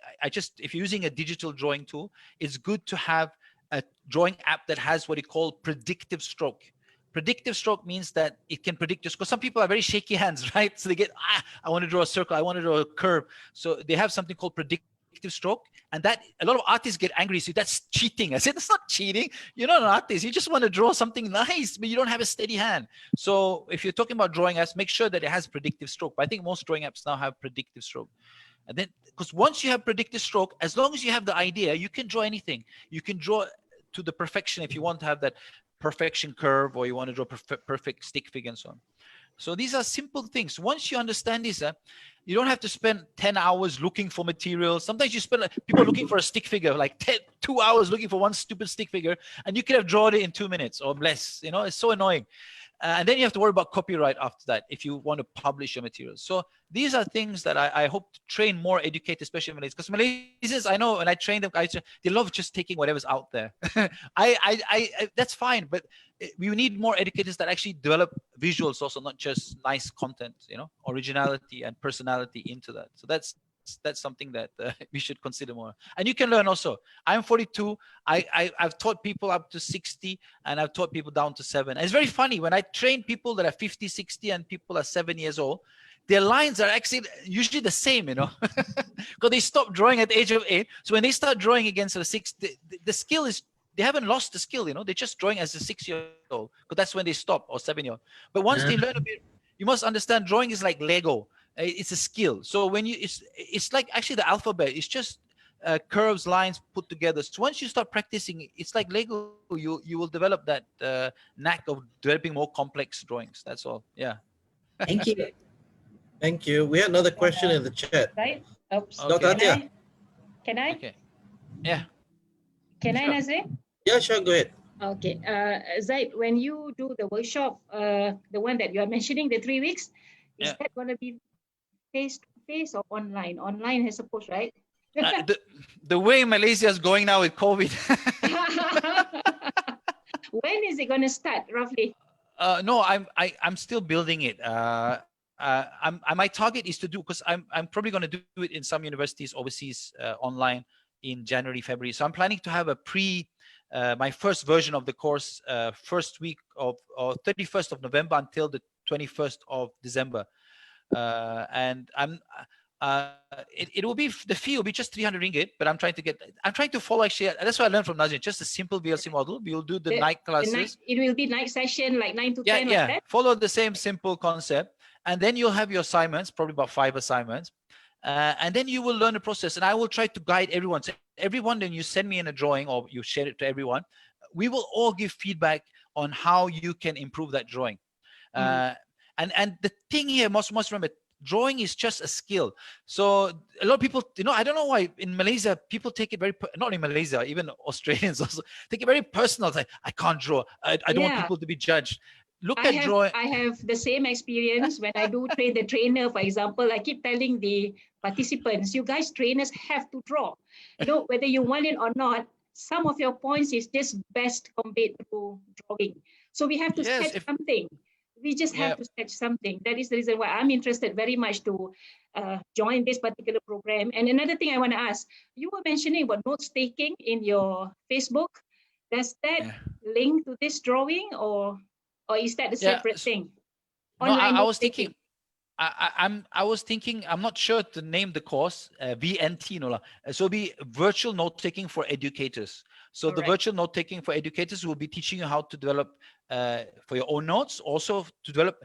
if you're using a digital drawing tool, it's good to have a drawing app that has what you call predictive stroke. Predictive stroke means that it can predict just because some people have very shaky hands, right? So they get, I want to draw a circle, I want to draw a curve. So they have something called predictive stroke, and that a lot of artists get angry. So that's cheating. I said, that's not cheating. You're not an artist. You just want to draw something nice, but you don't have a steady hand. So if you're talking about drawing apps, make sure that it has predictive stroke. But I think most drawing apps now have predictive stroke. And then, because once you have predictive stroke, as long as you have the idea, you can draw anything. You can draw to the perfection if you want to have that perfection curve, or you want to draw perfect stick figure and so on. So these are simple things. Once you understand this, you don't have to spend 10 hours looking for materials. Sometimes you spend, people looking for a stick figure, like 2 hours looking for one stupid stick figure, and you could have drawn it in 2 minutes or less. It's so annoying. And then you have to worry about copyright after that if you want to publish your materials. So these are things that I hope to train more educators, especially Malays, because Malaysians, I know when I train them, they love just taking whatever's out there. That's fine, but we need more educators that actually develop visuals also, not just nice content, you know, originality and personality into that. So that's something that we should consider more. And you can learn also. I'm 42. I've taught people up to 60, and I've taught people down to 7. And it's very funny when I train people that are 50, 60, and people are 7 years old. Their lines are actually usually the same, you know, because they stopped drawing at the age of 8. So when they start drawing against the 6, the skill is, they haven't lost the skill, you know. They're just drawing as a 6-year-old, because that's when they stop, or 7-year-old. But once they learn a bit, you must understand drawing is like Lego. It's a skill. So when you, it's like actually the alphabet. It's just curves, lines put together. So once you start practicing, it's like Lego. You will develop that knack of developing more complex drawings. That's all. Yeah. Thank you. Thank you. We had another question in the chat. Right? Oops. Okay. Can I? Okay. Yeah. Can I, Nazrin? Yeah, sure. Go ahead. Okay. Zaid, when you do the workshop, the one that you are mentioning, the 3 weeks, is that going to be face-to-face or online? Online, I suppose, right? The way Malaysia is going now with COVID. When is it going to start, roughly? No, I'm still building it. My target is to do, because I'm probably going to do it in some universities overseas online in January, February. So I'm planning to have a my first version of the course first week of, or 31st of November until the 21st of December. And it will be, the fee will be just 300 ringgit, but I'm trying to follow, actually, that's what I learned from Nazrin, just a simple VLC model. We will do the night classes. It will be night session, like 9 to 10. Yeah, like that? follow the same simple concept. And then you'll have your assignments, probably about 5 assignments. And then you will learn the process, and I will try to guide everyone. So everyone, then you send me in a drawing or you share it to everyone, we will all give feedback on how you can improve that drawing. And the thing here, must remember, drawing is just a skill. So a lot of people, you know, I don't know why in Malaysia people take it very, not in Malaysia, even Australians also take it very personal. It's like, I can't draw. I don't want people to be judged. I have the same experience when I do train the trainer, for example. I keep telling the participants, you guys trainers have to draw. You know, whether you want it or not, some of your points is just best conveyed through drawing. So we have to sketch something. We just have to sketch something. That is the reason why I'm interested very much to join this particular program. And another thing I want to ask, you were mentioning about notes taking in your Facebook. Does that link to this drawing, or is that a separate thing? No, I was thinking, I was thinking, I'm not sure to name the course, VNT, no, so it'll be virtual note taking for educators. So the virtual note taking for educators will be teaching you how to develop for your own notes, also to develop,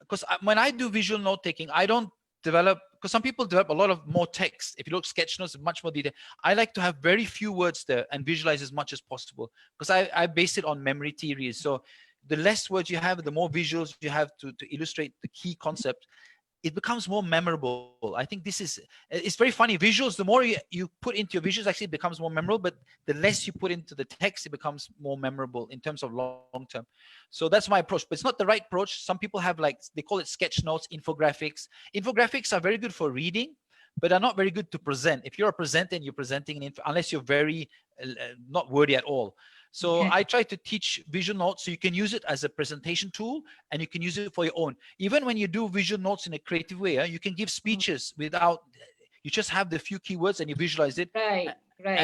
because when I do visual note taking, I don't develop, because some people develop a lot of more text. If you look sketch notes, much more detail. I like to have very few words there and visualize as much as possible, because I base it on memory theory. So the less words you have, the more visuals you have to illustrate the key concept, it becomes more memorable. I think it's very funny. Visuals, the more you put into your visuals, actually it becomes more memorable, but the less you put into the text, it becomes more memorable in terms of long term. So that's my approach, but it's not the right approach. Some people have, like, they call it sketch notes, infographics. Infographics are very good for reading, but are not very good to present. If you're a presenter and you're presenting unless you're very not wordy at all. So I try to teach visual notes so you can use it as a presentation tool, and you can use it for your own. Even when you do visual notes in a creative way, you can give speeches without, you just have the few keywords and you visualize it. Right.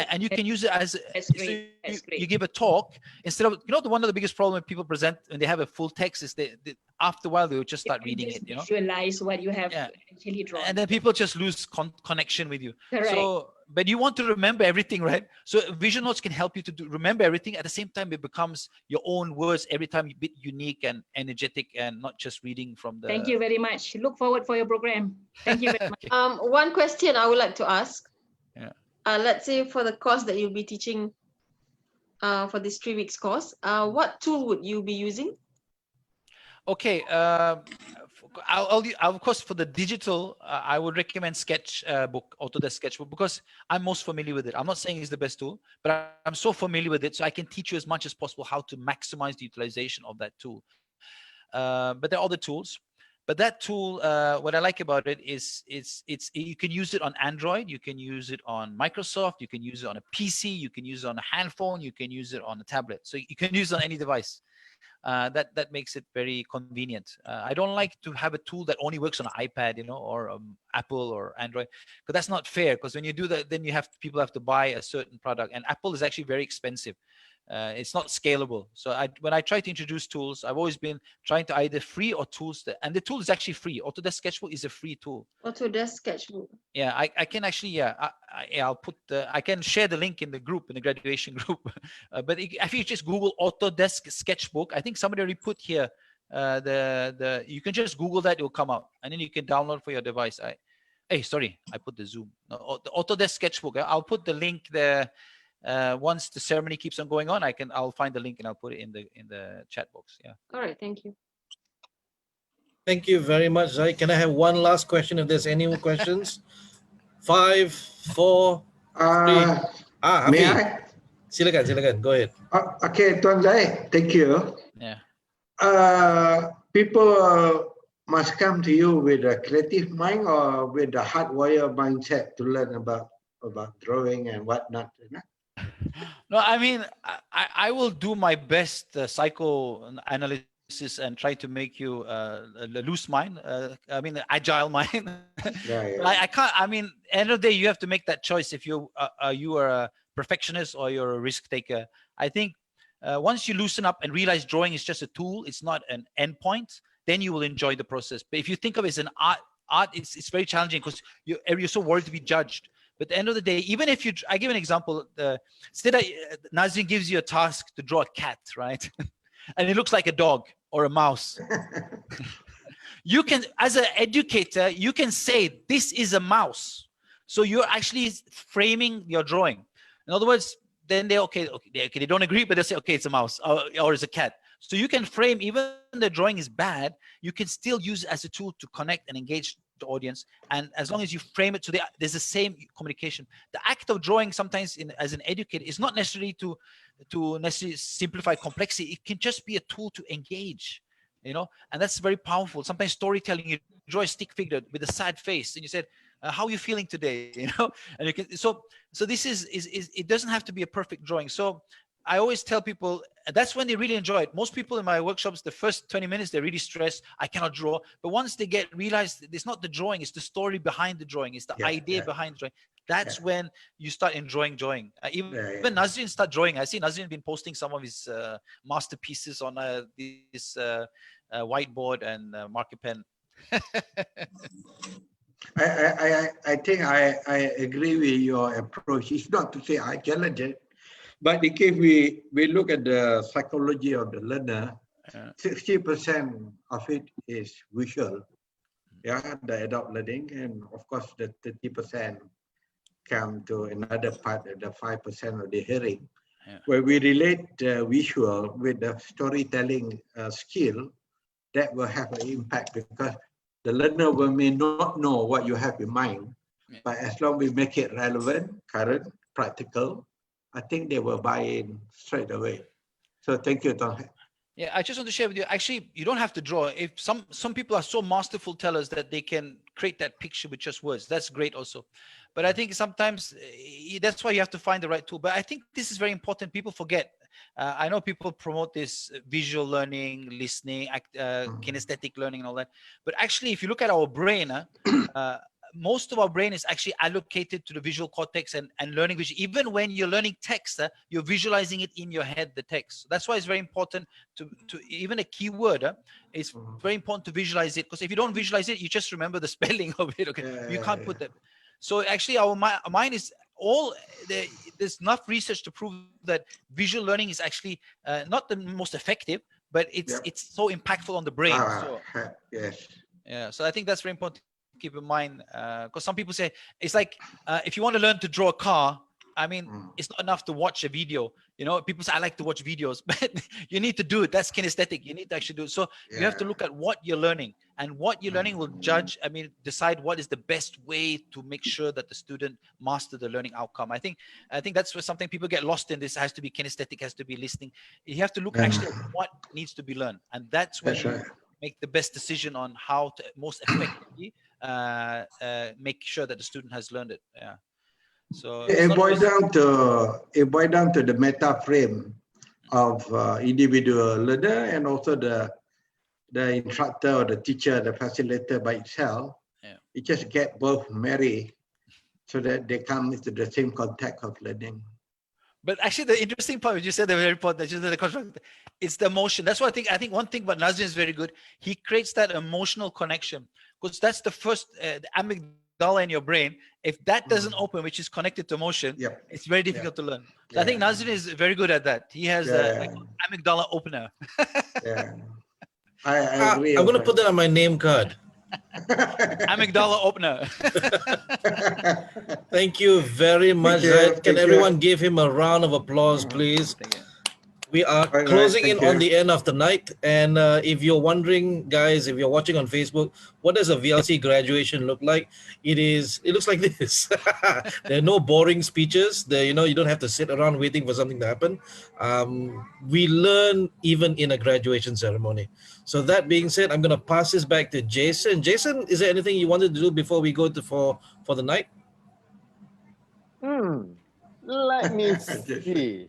And you can use it as you give a talk instead of, you know, one of the biggest problem when people present when they have a full text is they after a while they will just start reading it, you know. Visualize what you have actually drawn. And then people just lose connection with you. Correct. So, but you want to remember everything, right? So visual notes can help you to remember everything. At the same time, it becomes your own words every time, a bit unique and energetic, and not just reading from the. Thank you very much. Look forward for your program. Thank you very much. One question I would like to ask. Yeah. Let's say for the course that you'll be teaching for this 3 weeks course, what tool would you be using? Okay, of course, for the digital, I would recommend Sketchbook, Autodesk Sketchbook, because I'm most familiar with it. I'm not saying it's the best tool, but I'm so familiar with it, so I can teach you as much as possible how to maximize the utilization of that tool. but there are other tools. But that tool, what I like about it is you can use it on Android, you can use it on Microsoft, you can use it on a PC, you can use it on a handphone, you can use it on a tablet. So you can use it on any device. That makes it very convenient. I don't like to have a tool that only works on an iPad, or Apple or Android, because that's not fair. Because when you do that, then people have to buy a certain product, and Apple is actually very expensive. It's not scalable. So when I try to introduce tools, I've always been trying to either free or tools and the tool is actually free. Autodesk Sketchbook is a free tool. Autodesk Sketchbook. Yeah, I can actually, I'll put I can share the link in the group, in the graduation group. But if you just Google Autodesk Sketchbook, I think somebody already put here you can just Google that, it will come out, and then you can download for your device. Sorry, I put the Zoom. No, the Autodesk Sketchbook. I'll put the link there. Once the ceremony keeps on going on, I'll find the link and I'll put it in the chat box. Yeah. All right. Thank you. Thank you very much, Zai. Can I have one last question if there's any more questions? 5, 4, 3. May I? Silakan. Go ahead. Okay, Tuan Zai, thank you. Yeah. People must come to you with a creative mind or with a hardwire mindset to learn about drawing and whatnot. No, I mean, I will do my best psychoanalysis and try to make you a loose mind. An agile mind. Yeah. I can't. I mean, end of the day, you have to make that choice. If you are a perfectionist or you're a risk taker. I think once you loosen up and realize drawing is just a tool, it's not an endpoint, then you will enjoy the process. But if you think of it as an art, it's very challenging because you're so worried to be judged. But at the end of the day, even if I give an example, say that Nazrin gives you a task to draw a cat, right? And it looks like a dog or a mouse. You can, as an educator, you can say, this is a mouse. So you're actually framing your drawing. In other words, then they don't agree, but they say, okay, it's a mouse or it's a cat. So you can frame, even the drawing is bad, you can still use it as a tool to connect and engage the audience, and as long as you frame it there's the same communication. The act of drawing sometimes as an educator is not necessarily to necessarily simplify complexity. It can just be a tool to engage, and that's very powerful. Sometimes storytelling, you draw a stick figure with a sad face and you said, how are you feeling today, and you can so this is it doesn't have to be a perfect drawing. So I always tell people that's when they really enjoy it. Most people in my workshops, the first 20 minutes, they're really stressed. I cannot draw. But once they realize it's not the drawing, it's the story behind the drawing. It's the idea behind the drawing. That's when you start enjoying drawing. Even Nazrin start drawing. I see Nazrin been posting some of his masterpieces on this whiteboard and marker pen. I think I agree with your approach. It's not to say I challenge it. But if we look at the psychology of the learner, 60% of it is visual, the adult learning, and of course the 30% come to another part, the 5% of the hearing, where we relate visual with the storytelling skill. That will have an impact because the learner may not know what you have in mind, but as long as we make it relevant, current, practical, I think they will buy in straight away. So thank you, Tom. Yeah, I just want to share with you, actually, you don't have to draw. If some people are so masterful tellers that they can create that picture with just words, that's great also. But I think sometimes that's why you have to find the right tool. But I think this is very important. People forget. I know people promote this visual learning, listening, kinesthetic learning and all that. But actually, if you look at our brain, most of our brain is actually allocated to the visual cortex and learning visual. Even when you're learning text, you're visualizing it in your head, the text. So that's why it's very important to even a keyword, it's very important to visualize it, because if you don't visualize it, you just remember the spelling of it. Okay, you can't put that. So actually our mind is there's enough research to prove that visual learning is actually not the most effective, but it's so impactful on the brain. Yes. Yeah, so I think that's very important. Keep in mind, because some people say it's like if you want to learn to draw a car, I mean, it's not enough to watch a video. People say I like to watch videos, but you need to do it. That's kinesthetic. You need to actually do it. So you have to look at what you're learning. and what you're learning will decide what is the best way to make sure that the student master the learning outcome. I think that's where something people get lost in. This has to be kinesthetic, has to be listening. You have to look actually at what needs to be learned, and that's when you make the best decision on how to most effectively make sure that the student has learned it. Yeah. So it boils down to the meta frame of individual learner and also the instructor or the teacher, the facilitator by itself. It just get both married so that they come into the same context of learning. But actually, the interesting part, you said the very part that you said the construct, it's the emotion. That's what I think one thing about Nazrin is very good. He creates that emotional connection, because that's the first the amygdala in your brain. If that doesn't open, which is connected to emotion, it's very difficult to learn. So I think Nazrin is very good at that. He has like an amygdala opener. I agree. I'm going to put that on my name card. Amygdala opener. Thank you very much. Can everyone give him a round of applause, please? We are closing in on the end of the night. And if you're wondering, guys, if you're watching on Facebook, what does a VLC graduation look like? It looks like this. There are no boring speeches. You don't have to sit around waiting for something to happen. We learn even in a graduation ceremony. So that being said, I'm going to pass this back to Jason. Jason, is there anything you wanted to do before we go for the night? Let me see.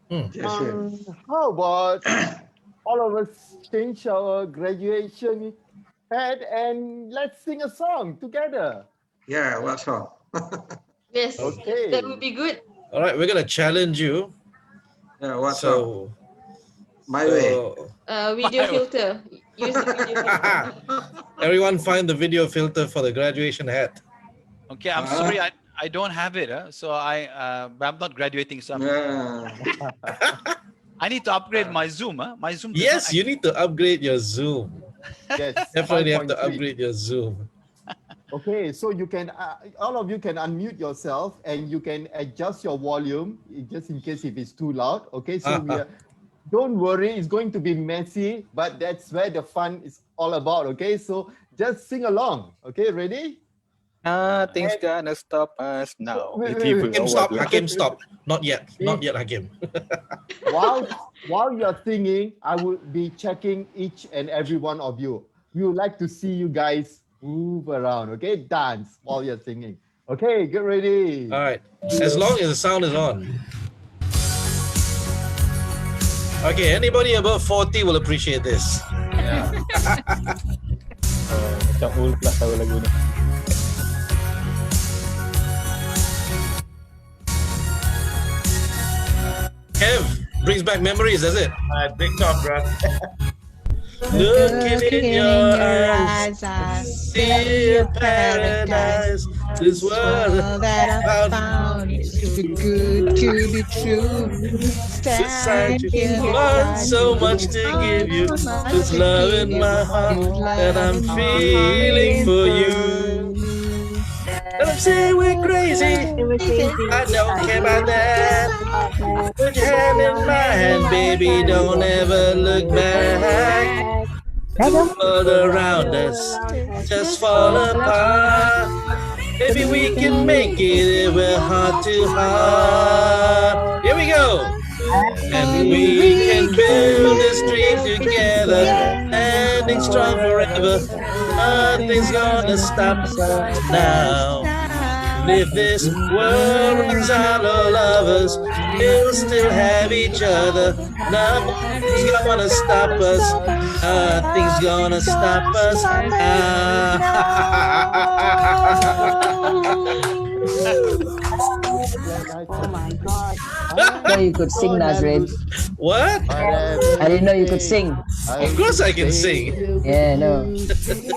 How about all of us change our graduation hat and let's sing a song together? Yeah, what song? Yes, okay. That would be good. All right, we're going to challenge you. Yeah, what song? My way. Video filter. Use the video filter. Everyone find the video filter for the graduation hat. Okay, I'm sorry, I don't have it. So I'm not graduating. So I need to upgrade my Zoom. My Zoom. Yes, you need to upgrade your Zoom. Yes, definitely have to upgrade your Zoom. Okay, so you can all of you can unmute yourself and you can adjust your volume just in case if it's too loud. Okay, so don't worry, it's going to be messy, but that's where the fun is all about. Okay, so just sing along. Okay, ready? Nothing's gonna stop us now. Hakim, stop. Hakim, stop. Not yet. Not yet, Hakim. While you're singing, I will be checking each and every one of you. We would like to see you guys move around. Okay, dance while you're singing. Okay, get ready. All right. As long as the sound is on. Okay, anybody above 40 will appreciate this. Yeah. Macam old pula tahu lagu ni. Kev, brings back memories, does it? Big time, bro. Looking in your eyes, I see a paradise. This world that I found is too good to be true. Society wants so much to give you. This love in my heart that I'm feeling for you. Let them say we're crazy. I don't care about that. Put your hand in my hand, baby. Don't ever look back. The world around us just fall apart. Maybe we can make it if we're heart to heart. Here we go. And we can build this dream together, standing strong forever. Nothing's gonna stop us now. If this world runs out of lovers, we'll still have each other. Nothing's gonna stop us. Nothing's gonna stop us Oh my God. I didn't know you could sing, Nazrin. What? I didn't know you could sing. Of course I can sing. Yeah, no. Take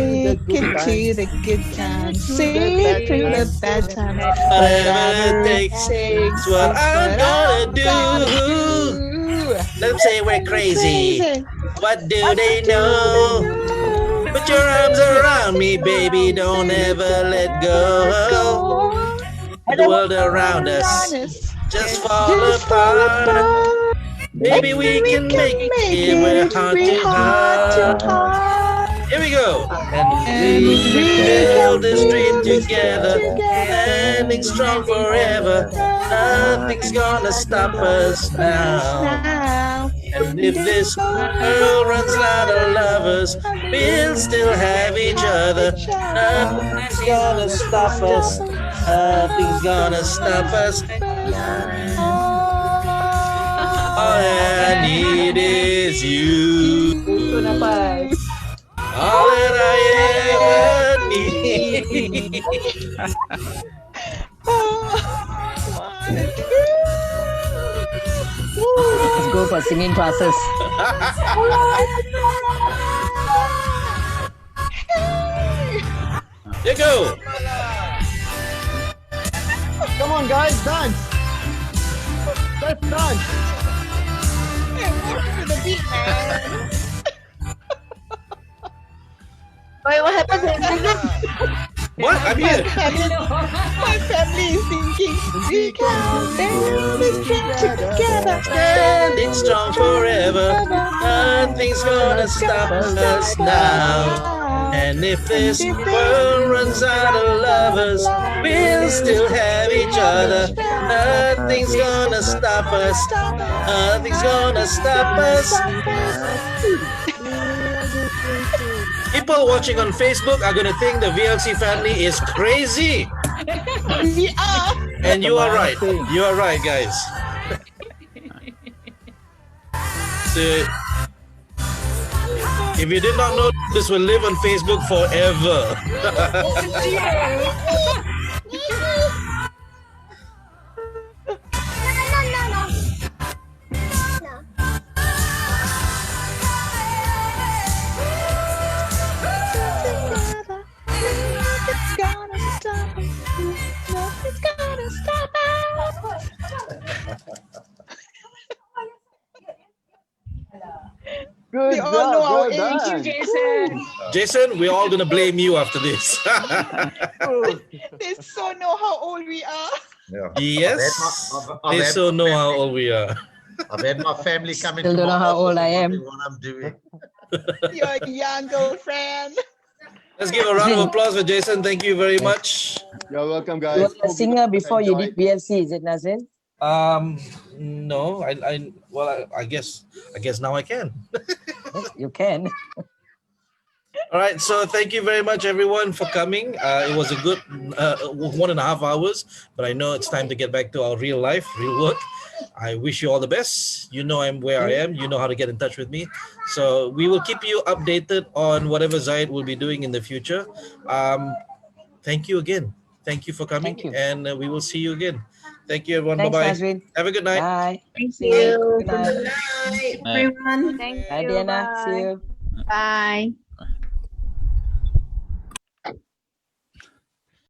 it to the good times, see it through the bad times. Whatever it takes, what I'm gonna do. Let them say we're crazy. What do they know? Put your arms around me, baby, don't ever let go. The world around us just fall apart. Maybe we can make it, we're heart to heart. Here we go. And we build this dream together, standing strong forever. Nothing's gonna stop us now. And if this world runs out of lovers, we'll still have each other. Nothing's gonna stop us. Nothing's gonna stop us. All I need is you. All that I ever need. Let's go for singing classes. You go. Come on, guys, dance. Let's dance. The beat, man. Wait, what happened? What? I'm here. My family is thinking we can build this dream together. Standing strong forever. Nothing's gonna stop us now. And if this world runs out of lovers, we'll still have each other. Nothing's gonna stop us. Nothing's gonna stop us. People watching on Facebook are gonna think the VLC family is crazy. We are. And you are right. You are right, guys. So, if you did not know, this will live on Facebook forever. Good We all job, know our well age. done. Jason. Jason, we're all gonna blame you after this. They so know how old we are. Yeah. Yes, I've they had so my know how family- old we are. I've had my family come into Still don't my know how office old I and am. wondering what I'm doing. Your young girlfriend. Let's give a round of applause for Jason. Thank you very much. You're welcome, You guys. were a singer before you did VLC, is it, Nazin? No, I guess now I can. You can. All right, so thank you very much, everyone, for coming. It was a good 1.5 hours, but I know it's time to get back to our real life, real work. I wish you all the best. You know I'm where I am. You know how to get in touch with me. So we will keep you updated on whatever Zaid will be doing in the future. Thank you again. Thank you for coming, Thank you. and we will see you again. Thank you, everyone. Thanks, Bye-bye. Nazrin. Have a good night. Bye. Thank See you. you. Good night. Good night, everyone. Thank Bye, you. Diana. Bye. See you. Bye.